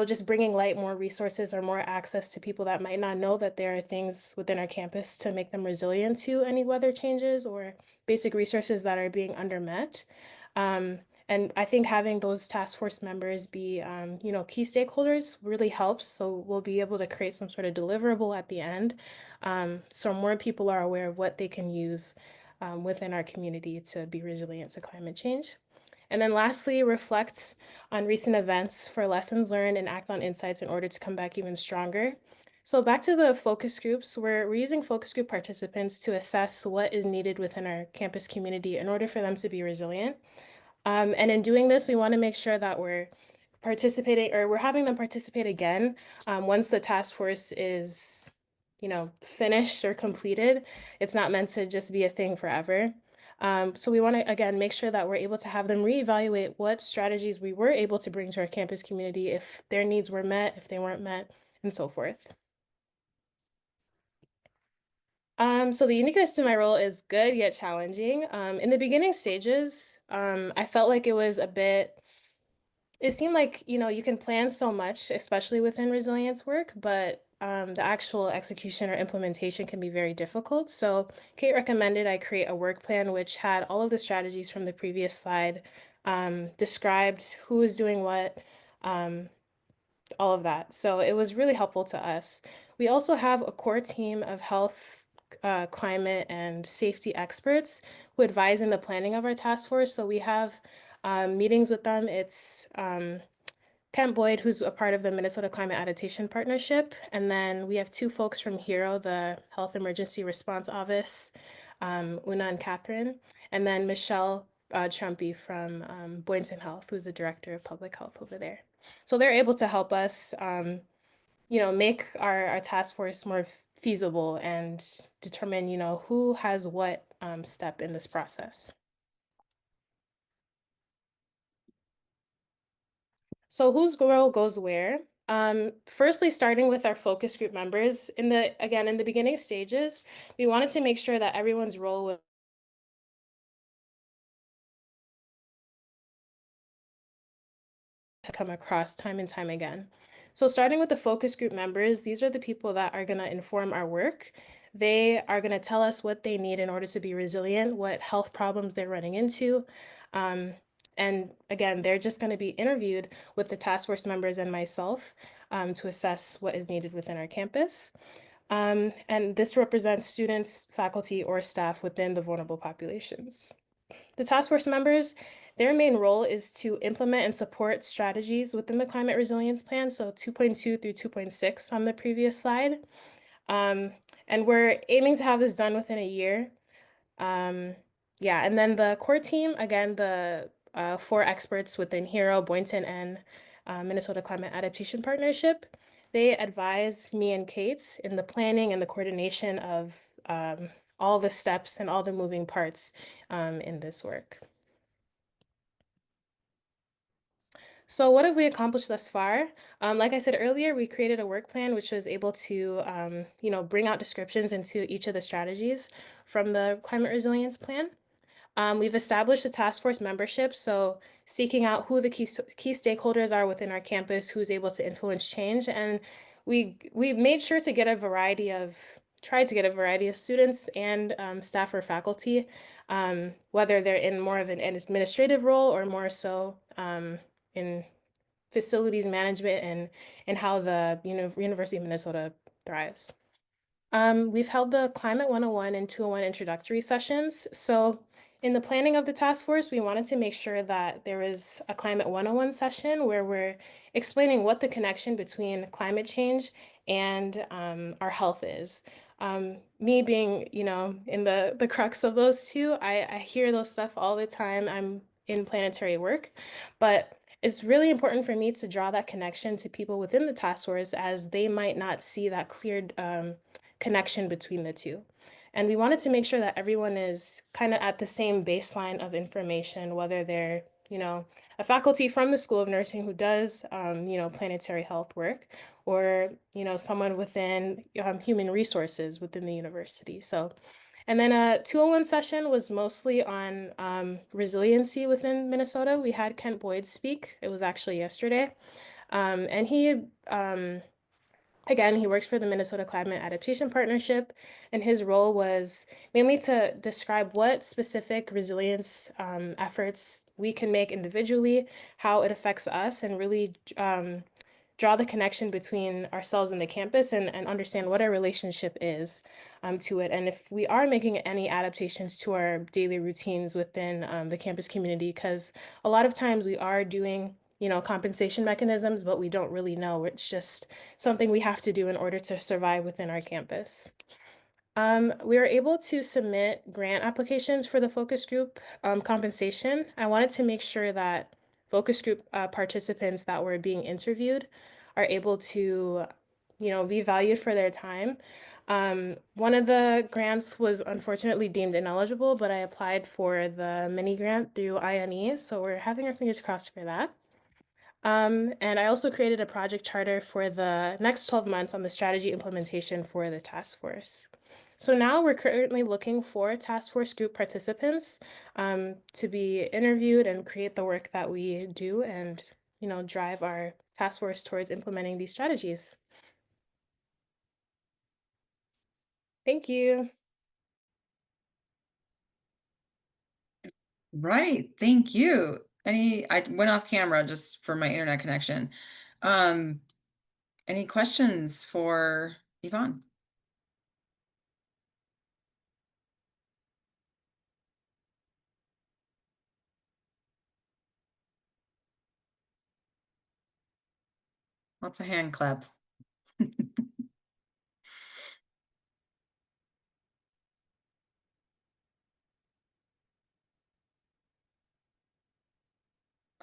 just bringing light more resources or more access to people that might not know that there are things within our campus to make them resilient to any weather changes or basic resources that are being undermet. And I think having those task force members be, key stakeholders really helps. So we'll be able to create some sort of deliverable at the end. So more people are aware of what they can use within our community to be resilient to climate change. And then lastly, reflect on recent events for lessons learned and act on insights in order to come back even stronger. So back to the focus groups, we're using focus group participants to assess what is needed within our campus community in order for them to be resilient. And in doing this, we want to make sure that we're participating, or we're having them participate again once the task force is, finished or completed. It's not meant to just be a thing forever. So we want to, again, make sure that we're able to have them reevaluate what strategies we were able to bring to our campus community, if their needs were met, if they weren't met, and so forth. So the uniqueness to my role is good yet challenging. In the beginning stages, I felt like it seemed like, you can plan so much, especially within resilience work, but the actual execution or implementation can be very difficult. So Kate recommended I create a work plan which had all of the strategies from the previous slide, described who is doing what, all of that. So it was really helpful to us. We also have a core team of health, climate, and safety experts who advise in the planning of our task force. So we have meetings with them. It's Kent Boyd, who's a part of the Minnesota Climate Adaptation Partnership. And then we have two folks from HERO, the Health Emergency Response Office, Una and Catherine. And then Michelle Trumpy from Boynton Health, who's the Director of Public Health over there. So they're able to help us, make our task force more feasible and determine, who has what step in this process. So whose role goes where? Firstly, starting with our focus group members, in the beginning stages, we wanted to make sure that everyone's role was come across time and time again. So starting with the focus group members, these are the people that are going to inform our work. They are going to tell us what they need in order to be resilient, what health problems they're running into. And again, they're just going to be interviewed with the task force members and myself to assess what is needed within our campus. And this represents students, faculty, or staff within the vulnerable populations. The task force members, their main role is to implement and support strategies within the climate resilience plan, so 2.2 through 2.6 on the previous slide. And we're aiming to have this done within a year. Yeah, and then the core team, again, the 4 experts within HERO, Boynton, and Minnesota Climate Adaptation Partnership, they advise me and Kate in the planning and the coordination of all the steps and all the moving parts in this work. So what have we accomplished thus far? Like I said earlier, we created a work plan which was able to, bring out descriptions into each of the strategies from the climate resilience plan. We've established a task force membership, so seeking out who the key stakeholders are within our campus, who's able to influence change, and we made sure to get tried to get a variety of students and staff or faculty, whether they're in more of an administrative role or more so in facilities management and how the University of Minnesota thrives. We've held the Climate 101 and 201 introductory sessions. So in the planning of the task force, we wanted to make sure that there is a Climate 101 session where we're explaining what the connection between climate change and our health is. Me being, in the crux of those two, I hear those stuff all the time. I'm in planetary work, but it's really important for me to draw that connection to people within the task force, as they might not see that clear connection between the two. And we wanted to make sure that everyone is kind of at the same baseline of information, whether they're, a faculty from the School of Nursing who does, planetary health work, or, someone within human resources within the university. So, and then a 201 session was mostly on resiliency within Minnesota. We had Kent Boyd speak. It was actually yesterday. And he again, he works for the Minnesota Climate Adaptation Partnership, and his role was mainly to describe what specific resilience efforts we can make individually, how it affects us, and really draw the connection between ourselves and the campus, and understand what our relationship is to it. And if we are making any adaptations to our daily routines within the campus community, because a lot of times we are doing compensation mechanisms, but we don't really know. It's just something we have to do in order to survive within our campus. We were able to submit grant applications for the focus group compensation. I wanted to make sure that focus group participants that were being interviewed are able to, be valued for their time. One of the grants was unfortunately deemed ineligible, but I applied for the mini grant through INE, so we're having our fingers crossed for that. And I also created a project charter for the next 12 months on the strategy implementation for the task force. So now we're currently looking for task force group participants to be interviewed and create the work that we do and, drive our task force towards implementing these strategies. Thank you. Right. Thank you. I went off camera just for my internet connection. Um, any questions for Yvonne? Lots of hand claps.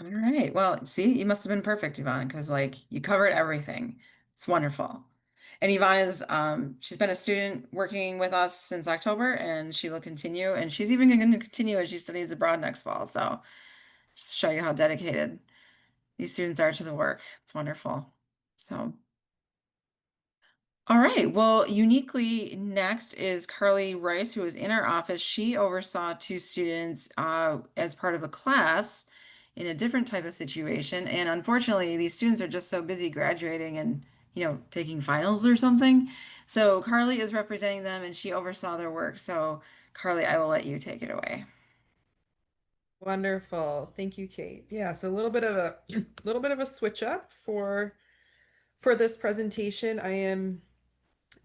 All right. Well, see, you must have been perfect, Yvonne, because like you covered everything. It's wonderful. And Yvonne is she's been a student working with us since October and she will continue and she's even going to continue as she studies abroad next fall. So just to show you how dedicated these students are to the work. It's wonderful. So all right. Well, uniquely next is Carly Rice, who was in our office. She oversaw two students as part of a class in a different type of situation. And unfortunately, these students are just so busy graduating and, taking finals or something. So Carly is representing them and she oversaw their work. So Carly, I will let you take it away. Wonderful. Thank you, Kate. Yeah, so a little bit of a little bit of a switch up for this presentation. I am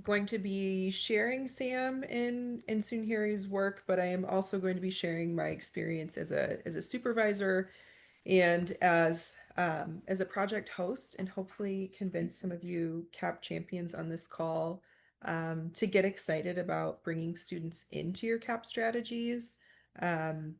going to be sharing Sam and Sunhiri's work, but I am also going to be sharing my experience as a supervisor and as a project host, and hopefully convince some of you CAP champions on this call to get excited about bringing students into your CAP strategies. Um,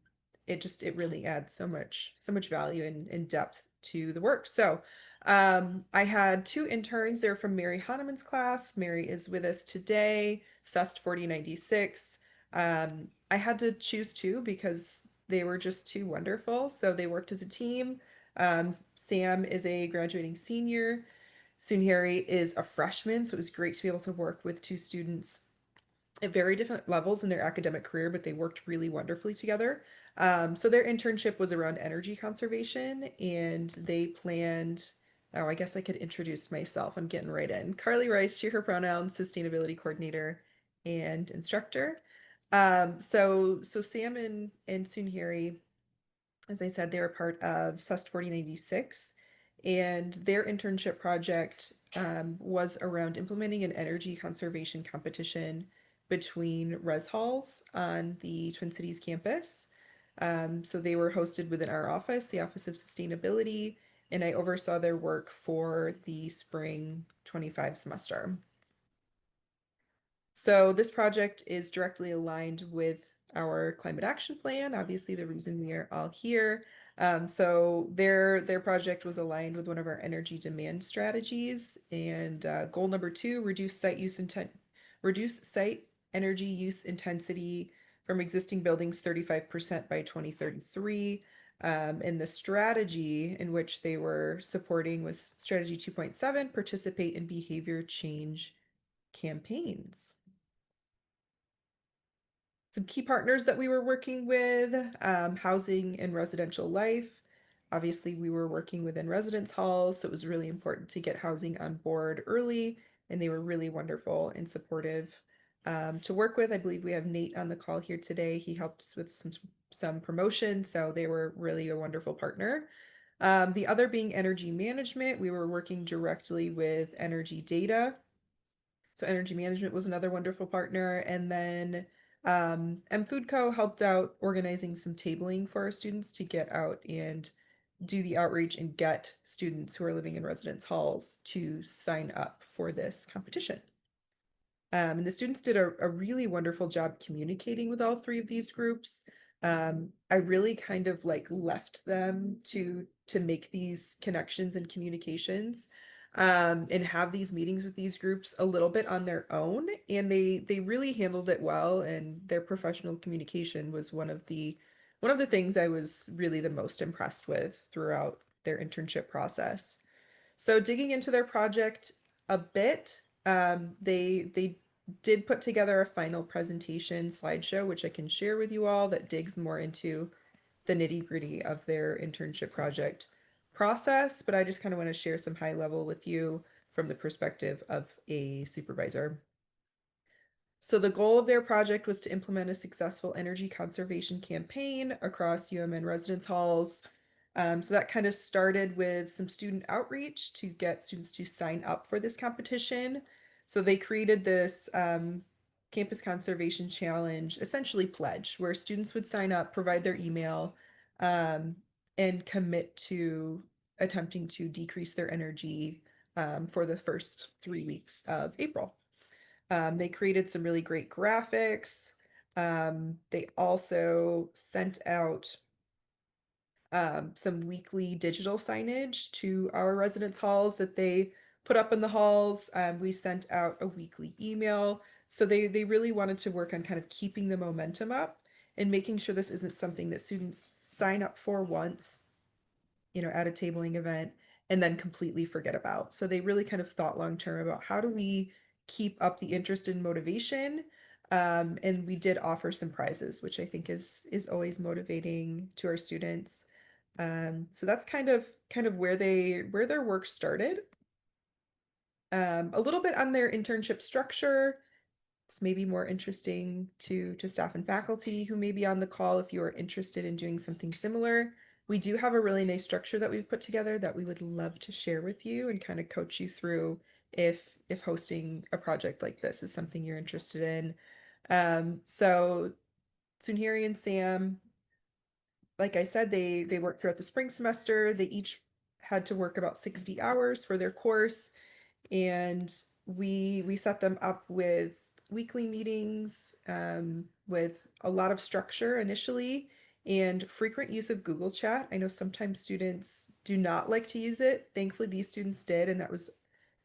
it really adds so much value and depth to the work. So I had two interns. They're from Mary Hahnemann's class. Mary is with us today, SUST 4096. I had to choose two because they were just too wonderful. So they worked as a team. Sam is a graduating senior. Sunheri is a freshman, so it was great to be able to work with two students at very different levels in their academic career, but they worked really wonderfully together. So their internship was around energy conservation, and they planned. Oh, I guess I could introduce myself. I'm getting right in. Carly Rice, she, her pronouns, sustainability coordinator and instructor. So Sam and Sunheri, as I said, they were part of SUST 4096, and their internship project was around implementing an energy conservation competition between res halls on the Twin Cities campus. So they were hosted within our office, the Office of Sustainability, and I oversaw their work for the spring 25 semester. So this project is directly aligned with our climate action plan, obviously the reason we are all here. So their project was aligned with one of our energy demand strategies, and goal number 2, reduce site energy use intensity from existing buildings 35% by 2033. And the strategy in which they were supporting was strategy 2.7, participate in behavior change campaigns. Some key partners that we were working with, housing and residential life. Obviously, we were working within residence halls, so it was really important to get housing on board early, and they were really wonderful and supportive to work with. I believe we have Nate on the call here today. He helped us with some promotion, so they were really a wonderful partner. The other being energy management. We were working directly with energy data. So energy management was another wonderful partner. And then M Food Co helped out organizing some tabling for our students to get out and do the outreach and get students who are living in residence halls to sign up for this competition. And the students did a really wonderful job communicating with all three of these groups. I really kind of like left them to make these connections and communications, and have these meetings with these groups a little bit on their own. And they really handled it well, and their professional communication was one of the things I was really the most impressed with throughout their internship process. So digging into their project a bit, they did put together a final presentation slideshow, which I can share with you all, that digs more into the nitty-gritty of their internship project process. But I just kind of want to share some high level with you from the perspective of a supervisor. So the goal of their project was to implement a successful energy conservation campaign across UMN residence halls. So that kind of started with some student outreach to get students to sign up for this competition. So they created this campus conservation challenge, essentially pledge, where students would sign up, provide their email, and commit to attempting to decrease their energy for the first 3 weeks of April. They created some really great graphics. They also sent out some weekly digital signage to our residence halls that they put up in the halls. We sent out a weekly email. So they really wanted to work on kind of keeping the momentum up and making sure this isn't something that students sign up for once, at a tabling event and then completely forget about. So they really kind of thought long term about how do we keep up the interest and motivation. And we did offer some prizes, which I think is always motivating to our students. So that's kind of where their work started. A little bit on their internship structure. It's maybe more interesting to staff and faculty who may be on the call if you are interested in doing something similar. We do have a really nice structure that we've put together that we would love to share with you and kind of coach you through if hosting a project like this is something you're interested in. So Sunhiri and Sam, like I said, they worked throughout the spring semester. They each had to work about 60 hours for their course, and we set them up with weekly meetings, with a lot of structure initially and frequent use of Google Chat. I know sometimes students do not like to use it. Thankfully, these students did, and that was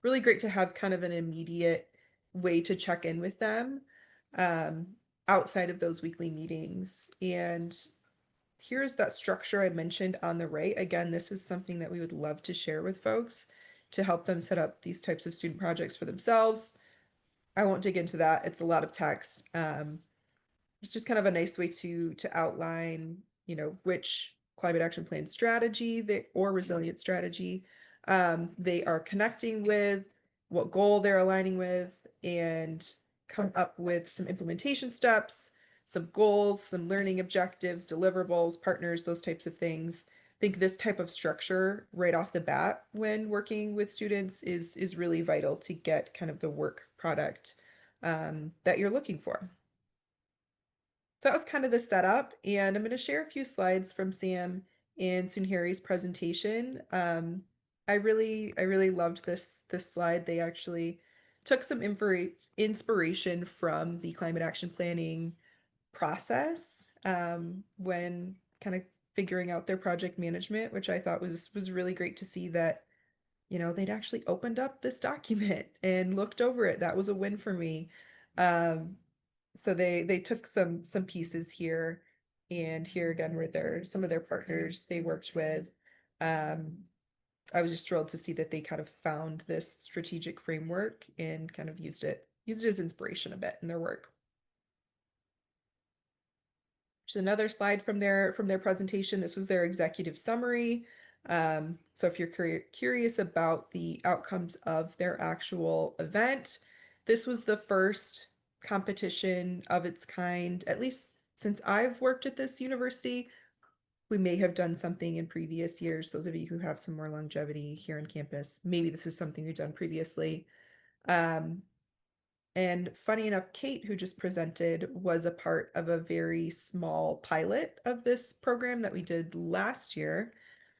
really great to have kind of an immediate way to check in with them um, outside of those weekly meetings. And here's that structure I mentioned on the right. Again, this is something that we would love to share with folks to help them set up these types of student projects for themselves. I won't dig into that. It's a lot of text. It's just kind of a nice way to outline, which climate action plan strategy or resilient strategy they are connecting with, what goal they're aligning with, and come up with some implementation steps, some goals, some learning objectives, deliverables, partners, those types of things. I think this type of structure right off the bat when working with students is really vital to get kind of the work product that you're looking for. So that was kind of the setup, and I'm going to share a few slides from Sam and Sunhari's presentation. I really loved this slide. They actually took some inspiration from the climate action planning process when kind of figuring out their project management, which I thought was really great to see that they'd actually opened up this document and looked over it. That was a win for me. Um, so they took some pieces here, and here again were some of their partners they worked with. I was just thrilled to see that they kind of found this strategic framework and kind of used it as inspiration a bit in their work. Just another slide from their presentation. This was their executive summary. So if you're curious about the outcomes of their actual event, this was the first competition of its kind, at least since I've worked at this university. We may have done something in previous years. Those of you who have some more longevity here on campus, maybe this is something we've done previously. And funny enough, Kate, who just presented, was a part of a very small pilot of this program that we did last year.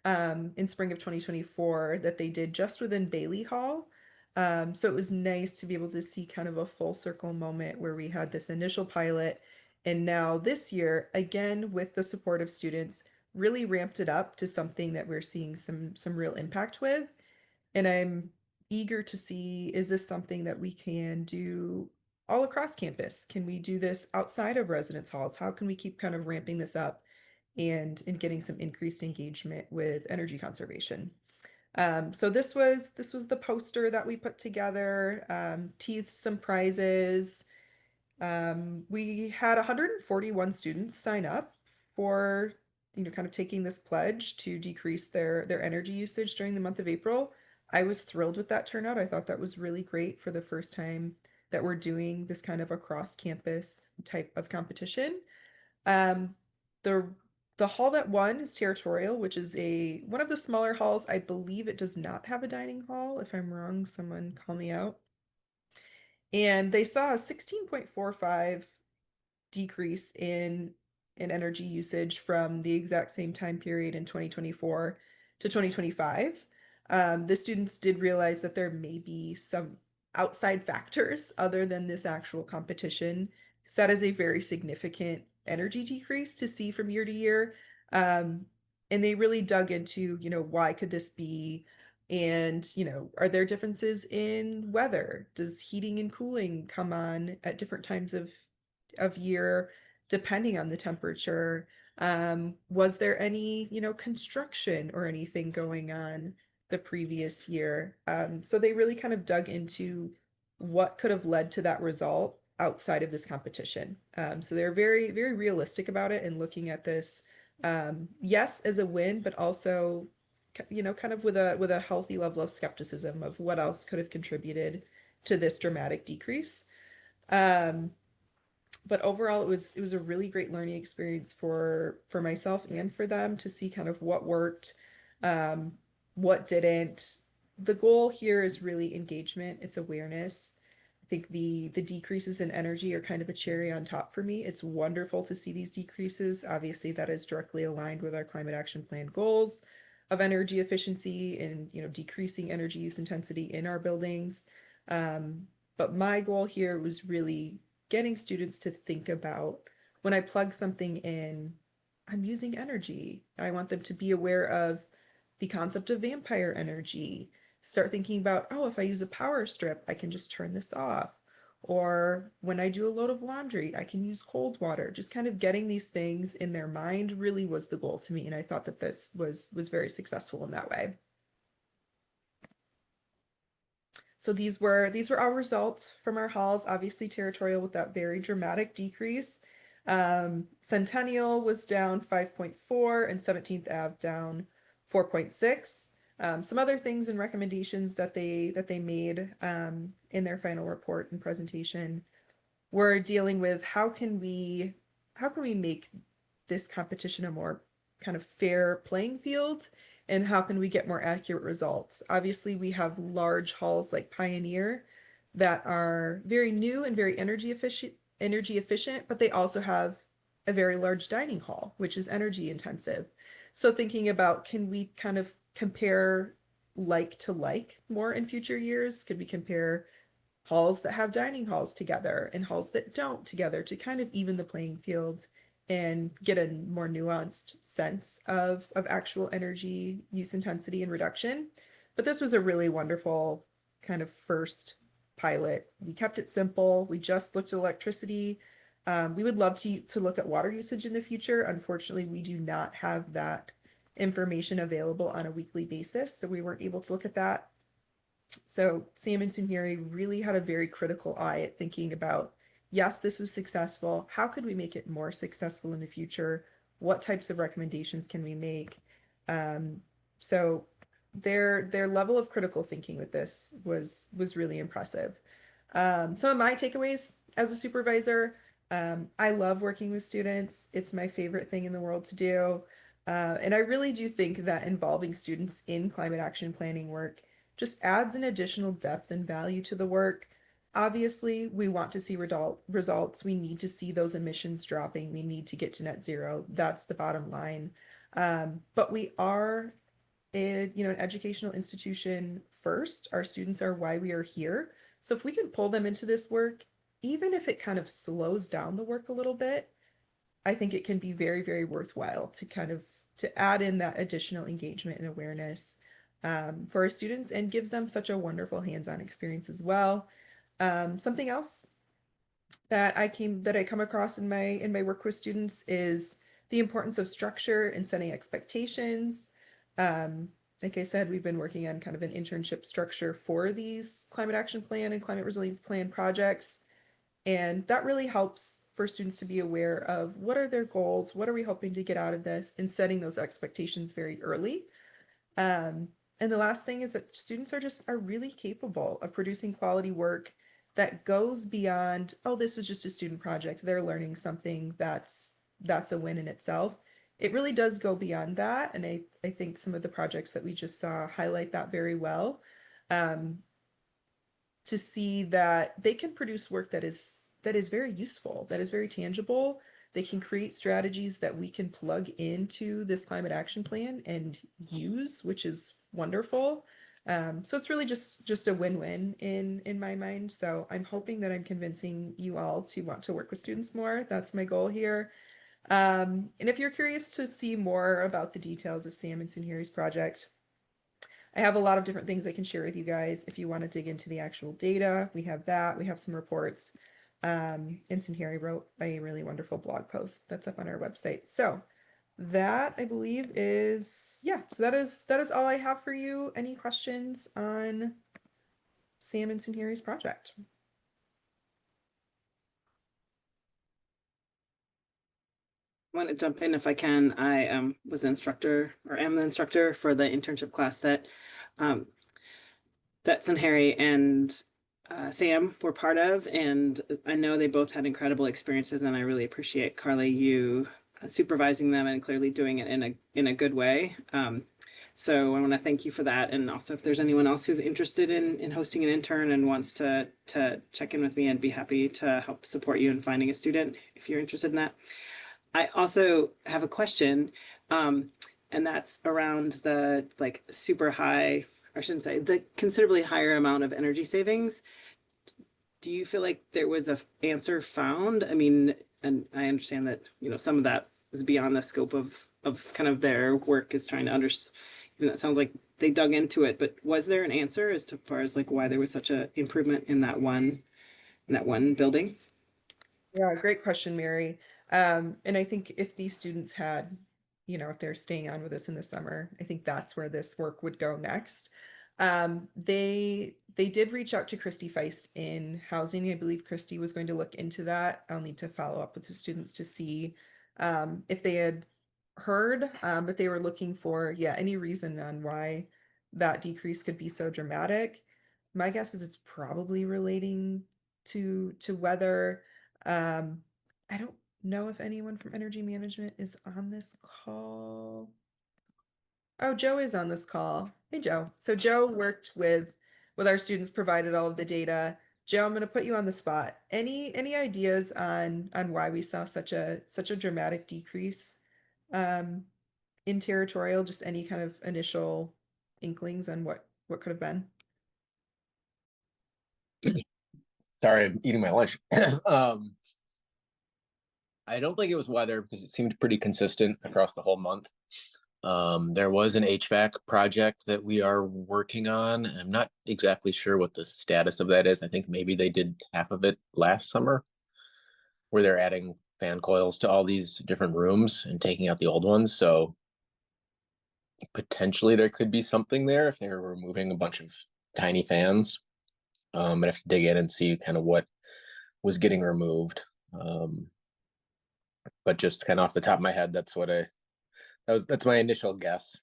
in spring of 2024 that they did just within Bailey Hall. So it was nice to be able to see kind of a full circle moment where we had this initial pilot, and now this year, again with the support of students, really ramped it up to something that we're seeing some real impact with. And I'm eager to see, is this something that we can do all across campus? Can we do this outside of residence halls? How can we keep kind of ramping this up and getting some increased engagement with energy conservation? So this was the poster that we put together, teased some prizes. We had 141 students sign up for, kind of taking this pledge to decrease their energy usage during the month of April. I was thrilled with that turnout. I thought that was really great for the first time that we're doing this kind of across campus type of competition. Um, the the hall that won is Territorial, which is one of the smaller halls. I believe it does not have a dining hall. If I'm wrong, someone call me out. And they saw a 16.45 decrease in energy usage from the exact same time period in 2024 to 2025. The students did realize that there may be some outside factors other than this actual competition, because that is a very significant energy decrease to see from year to year. Um, and they really dug into, why could this be? And, are there differences in weather? Does heating and cooling come on at different times of year depending on the temperature? Was there any, construction or anything going on the previous year? So they really kind of dug into what could have led to that result outside of this competition. So they're very, very realistic about it and looking at this, yes, as a win, but also, kind of with a healthy level of skepticism of what else could have contributed to this dramatic decrease. But overall it was a really great learning experience for myself and for them to see kind of what worked, um, what didn't. The goal here is really engagement, it's awareness. I think the decreases in energy are kind of a cherry on top for me. It's wonderful to see these decreases. Obviously, that is directly aligned with our climate action plan goals of energy efficiency and, decreasing energy use intensity in our buildings. But my goal here was really getting students to think about, when I plug something in, I'm using energy. I want them to be aware of the concept of vampire energy. Start thinking about, oh, if I use a power strip, I can just turn this off. Or when I do a load of laundry, I can use cold water. Just kind of getting these things in their mind really was the goal to me. And I thought that this was very successful in that way. So these were our results from our halls. Obviously, Territorial with that very dramatic decrease. Centennial was down 5.4 and 17th Ave down 4.6. Some other things and recommendations that they made in their final report and presentation were dealing with how can we make this competition a more kind of fair playing field, and how can we get more accurate results? Obviously, we have large halls like Pioneer that are very new and very energy efficient, but they also have a very large dining hall, which is energy intensive. So thinking about, can we kind of compare like to like more in future years? Could we compare halls that have dining halls together and halls that don't together to kind of even the playing field and get a more nuanced sense of actual energy use intensity and reduction? But this was a really wonderful kind of first pilot. We kept it simple. We just looked at electricity. We would love to look at water usage in the future. Unfortunately, we do not have that information available on a weekly basis, so we weren't able to look at that. So Sam and Sunhiri really had a very critical eye at thinking about, yes, this was successful. How could we make it more successful in the future? What types of recommendations can we make? So their level of critical thinking with this was really impressive. Some of my takeaways as a supervisor, I love working with students. It's my favorite thing in the world to do. And I really do think that involving students in climate action planning work just adds an additional depth and value to the work. Obviously, we want to see results. We need to see those emissions dropping. We need to get to net zero. That's the bottom line. But we are an educational institution first. Our students are why we are here. So if we can pull them into this work, even if it kind of slows down the work a little bit, I think it can be very, very worthwhile to kind of to add in that additional engagement and awareness for our students, and gives them such a wonderful hands-on experience as well. Something else that I come across in my work with students is the importance of structure and setting expectations. Um, like I said, we've been working on kind of an internship structure for these climate action plan and climate resilience plan projects. And that really helps for students to be aware of what are their goals, what are we hoping to get out of this, and setting those expectations very early. Um, and the last thing is that students are really capable of producing quality work that goes beyond, oh, this is just a student project. They're learning something that's a win in itself. It really does go beyond that. And I think some of the projects that we just saw highlight that very well. Um, to see that they can produce work that is very useful, that is very tangible. They can create strategies that we can plug into this climate action plan and use, which is wonderful. So it's really just a win-win in my mind. So I'm hoping that I'm convincing you all to want to work with students more. That's my goal here. And if you're curious to see more about the details of Sam and Sunhiri's project, I have a lot of different things I can share with you guys. If you want to dig into the actual data, we have that. We have some reports. And Sunhiri wrote a really wonderful blog post that's up on our website. So that I believe is, yeah, so that is all I have for you. Any questions on Sam and Sunhiri's project? I want to jump in if I can. I was the instructor, or am the instructor for the internship class um, that Harry and Sam were part of, and I know they both had incredible experiences, and I really appreciate Carly you supervising them and clearly doing it in a good way. So I want to thank you for that, and also if there's anyone else who's interested in hosting an intern and wants to check in with me, I'd be happy to help support you in finding a student if you're interested in that. I also have a question, and that's around the like super high, I shouldn't say, the considerably higher amount of energy savings. Do you feel like there was a answer found? I mean, and I understand that, some of that is beyond the scope of kind of their work is trying to understand. It sounds like they dug into it, but was there an answer as to far as like why there was such a improvement in that one building? Yeah, great question, Mary. And I think if these students had, if they're staying on with us in the summer, I think that's where this work would go next. They did reach out to Christy Feist in housing. I believe Christy was going to look into that. I'll need to follow up with the students to see if they had heard, but they were looking for, yeah, any reason on why that decrease could be so dramatic. My guess is it's probably relating to weather. I don't know if anyone from energy management is on this call. Oh, Joe is on this call. Hey, Joe. So Joe worked with our students, provided all of the data. Joe, I'm going to put you on the spot. Any ideas on why we saw such a dramatic decrease in territorial? Just any kind of initial inklings on what could have been? Sorry, I'm eating my lunch. I don't think it was weather because it seemed pretty consistent across the whole month. There was an HVAC project that we are working on. I'm not exactly sure what the status of that is. I think maybe they did half of it last summer, where they're adding fan coils to all these different rooms and taking out the old ones. So potentially there could be something there if they're removing a bunch of tiny fans. I'd have to dig in and see kind of what was getting removed. But just kind of off the top of my head, that's my initial guess.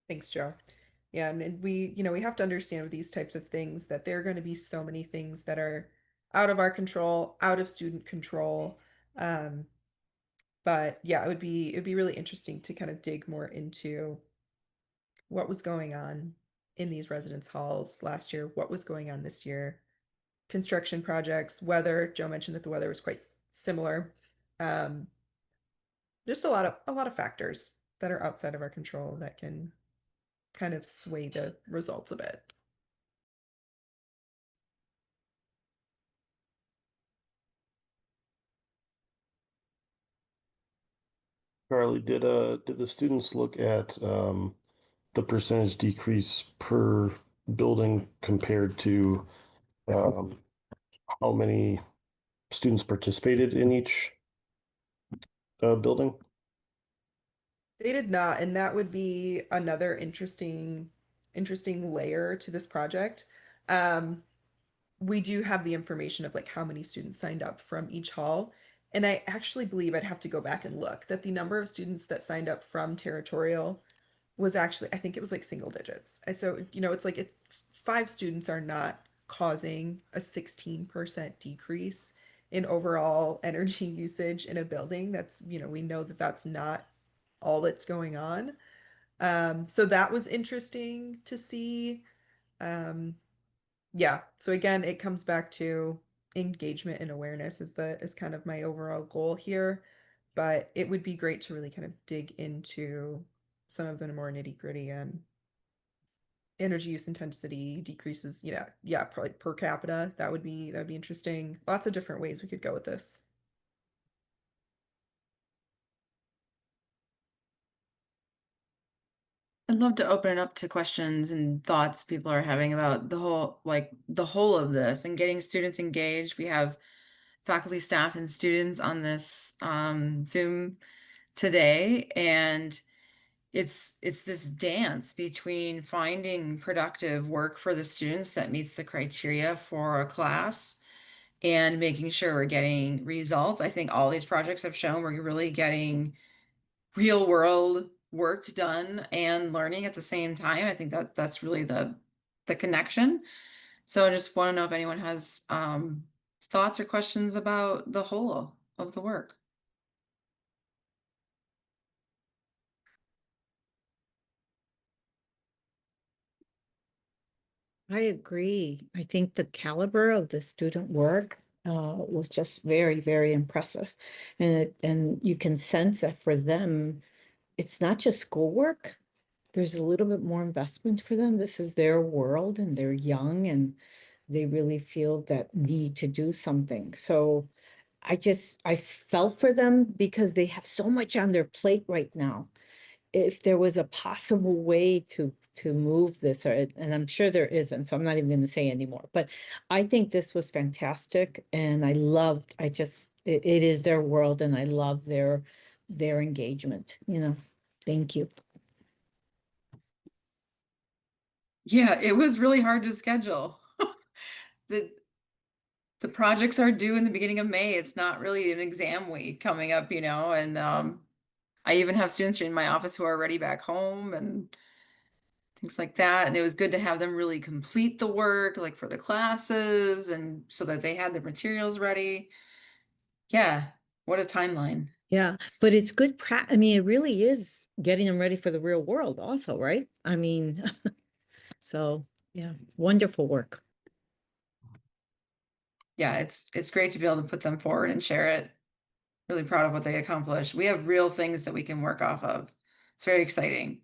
Thanks, Joe. Yeah, and we have to understand with these types of things that there are going to be so many things that are out of our control, out of student control. Um, but yeah, it'd be really interesting to kind of dig more into what was going on in these residence halls last year, what was going on this year, construction projects, weather. Joe mentioned that the weather was quite similar. Um, just a lot of factors. that are outside of our control that can kind of sway the results a bit. Carly, did the students look at the percentage decrease per building compared to um, how many students participated in each building? They did not, and that would be another interesting layer to this project. We do have the information of like how many students signed up from each hall. And I actually believe I'd have to go back and look that the number of students that signed up from territorial was actually, I think it was like single digits. And so, it's like if 5 students are not causing a 16% decrease in overall energy usage in a building, that's, we know that that's not all that's going on. So that was interesting to see. Um, yeah, so again, it comes back to engagement and awareness is kind of my overall goal here, but it would be great to really kind of dig into some of the more nitty-gritty and energy use intensity decreases, yeah, probably per capita. That would be interesting. Lots of different ways we could go with this. I'd love to open it up to questions and thoughts people are having about the whole of this and getting students engaged. We have faculty, staff, and students on this Zoom today, and it's this dance between finding productive work for the students that meets the criteria for a class and making sure we're getting results. I think all these projects have shown we're really getting real world work done and learning at the same time. I think that that's really the connection. So I just want to know if anyone has thoughts or questions about the whole of the work. I agree. I think the caliber of the student work was just very, very impressive. And you can sense that for them, it's not just schoolwork. There's a little bit more investment for them. This is their world and they're young and they really feel that need to do something. So I felt for them because they have so much on their plate right now. If there was a possible way to move this, and I'm sure there isn't, so I'm not even going to say anymore. But I think this was fantastic, and it is their world, and I love their engagement. Thank you. Yeah, it was really hard to schedule. The the projects are due in the beginning of May. It's not really an exam week coming up, and I even have students in my office who are already back home and things like that. And it was good to have them really complete the work, like for the classes, and so that they had their materials ready. Yeah, what a timeline. Yeah, but it's good I mean, it really is getting them ready for the real world also, right? I mean, so yeah, wonderful work. Yeah, it's great to be able to put them forward and share it. Really proud of what they accomplished. We have real things that we can work off of. It's very exciting.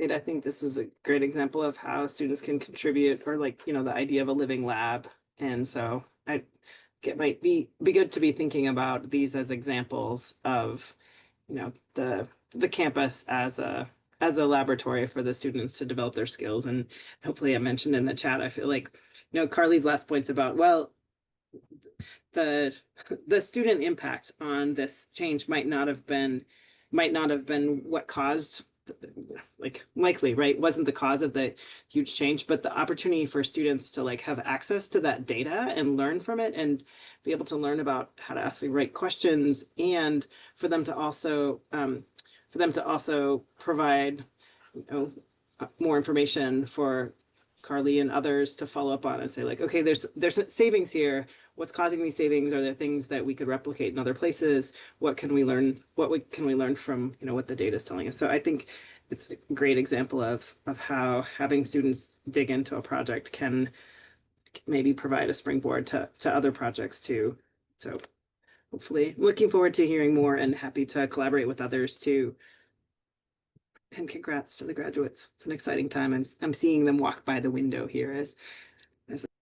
I think this is a great example of how students can contribute, or like, the idea of a living lab. And so it might be good to be thinking about these as examples of, the campus as a laboratory for the students to develop their skills. And hopefully I mentioned in the chat, I feel like, Carly's last points about, well, the the student impact on this change might not have been what caused, like, likely, right, wasn't the cause of the huge change, but the opportunity for students to like have access to that data and learn from it and be able to learn about how to ask the right questions, and for them to also provide, more information for Carly and others to follow up on and say like, okay, there's savings here. What's causing these savings? Are there things that we could replicate in other places? What can we learn? Can we learn from, what the data is telling us? So I think it's a great example of how having students dig into a project can maybe provide a springboard to other projects too. So hopefully looking forward to hearing more and happy to collaborate with others too. And congrats to the graduates. It's an exciting time. I'm seeing them walk by the window here as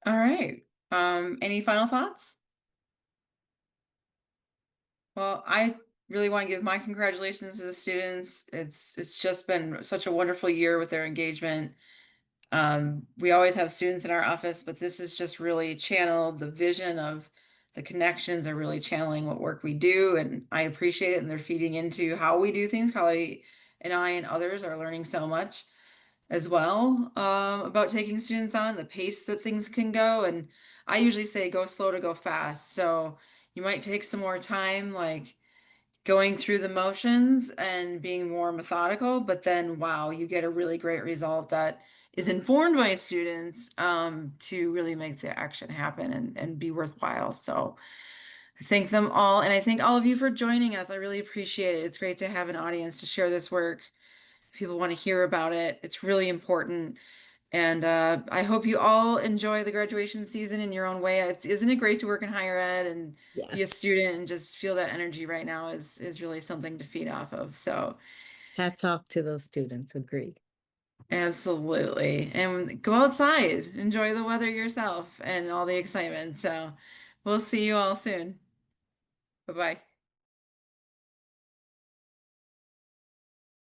All right. Any final thoughts? Well, I really want to give my congratulations to the students. It's just been such a wonderful year with their engagement. We always have students in our office, but this is just really channeled the vision of the connections are really channeling what work we do, and I appreciate it. And they're feeding into how we do things. Carly and I and others are learning so much as well about taking students on the pace that things can go. And I usually say go slow to go fast. So you might take some more time, like going through the motions and being more methodical, but then wow, you get a really great result that is informed by students to really make the action happen and be worthwhile. So I thank them all, and I thank all of you for joining us. I really appreciate it. It's great to have an audience to share this work. If people want to hear about it, it's really important. And I hope you all enjoy the graduation season in your own way. Isn't it great to work in higher ed and be a Yes. student and just feel that energy right now is really something to feed off of. So Hats off to those students. Agree. absolutely. And go outside, enjoy the weather yourself and all the excitement. So we'll see you all soon. Bye-bye.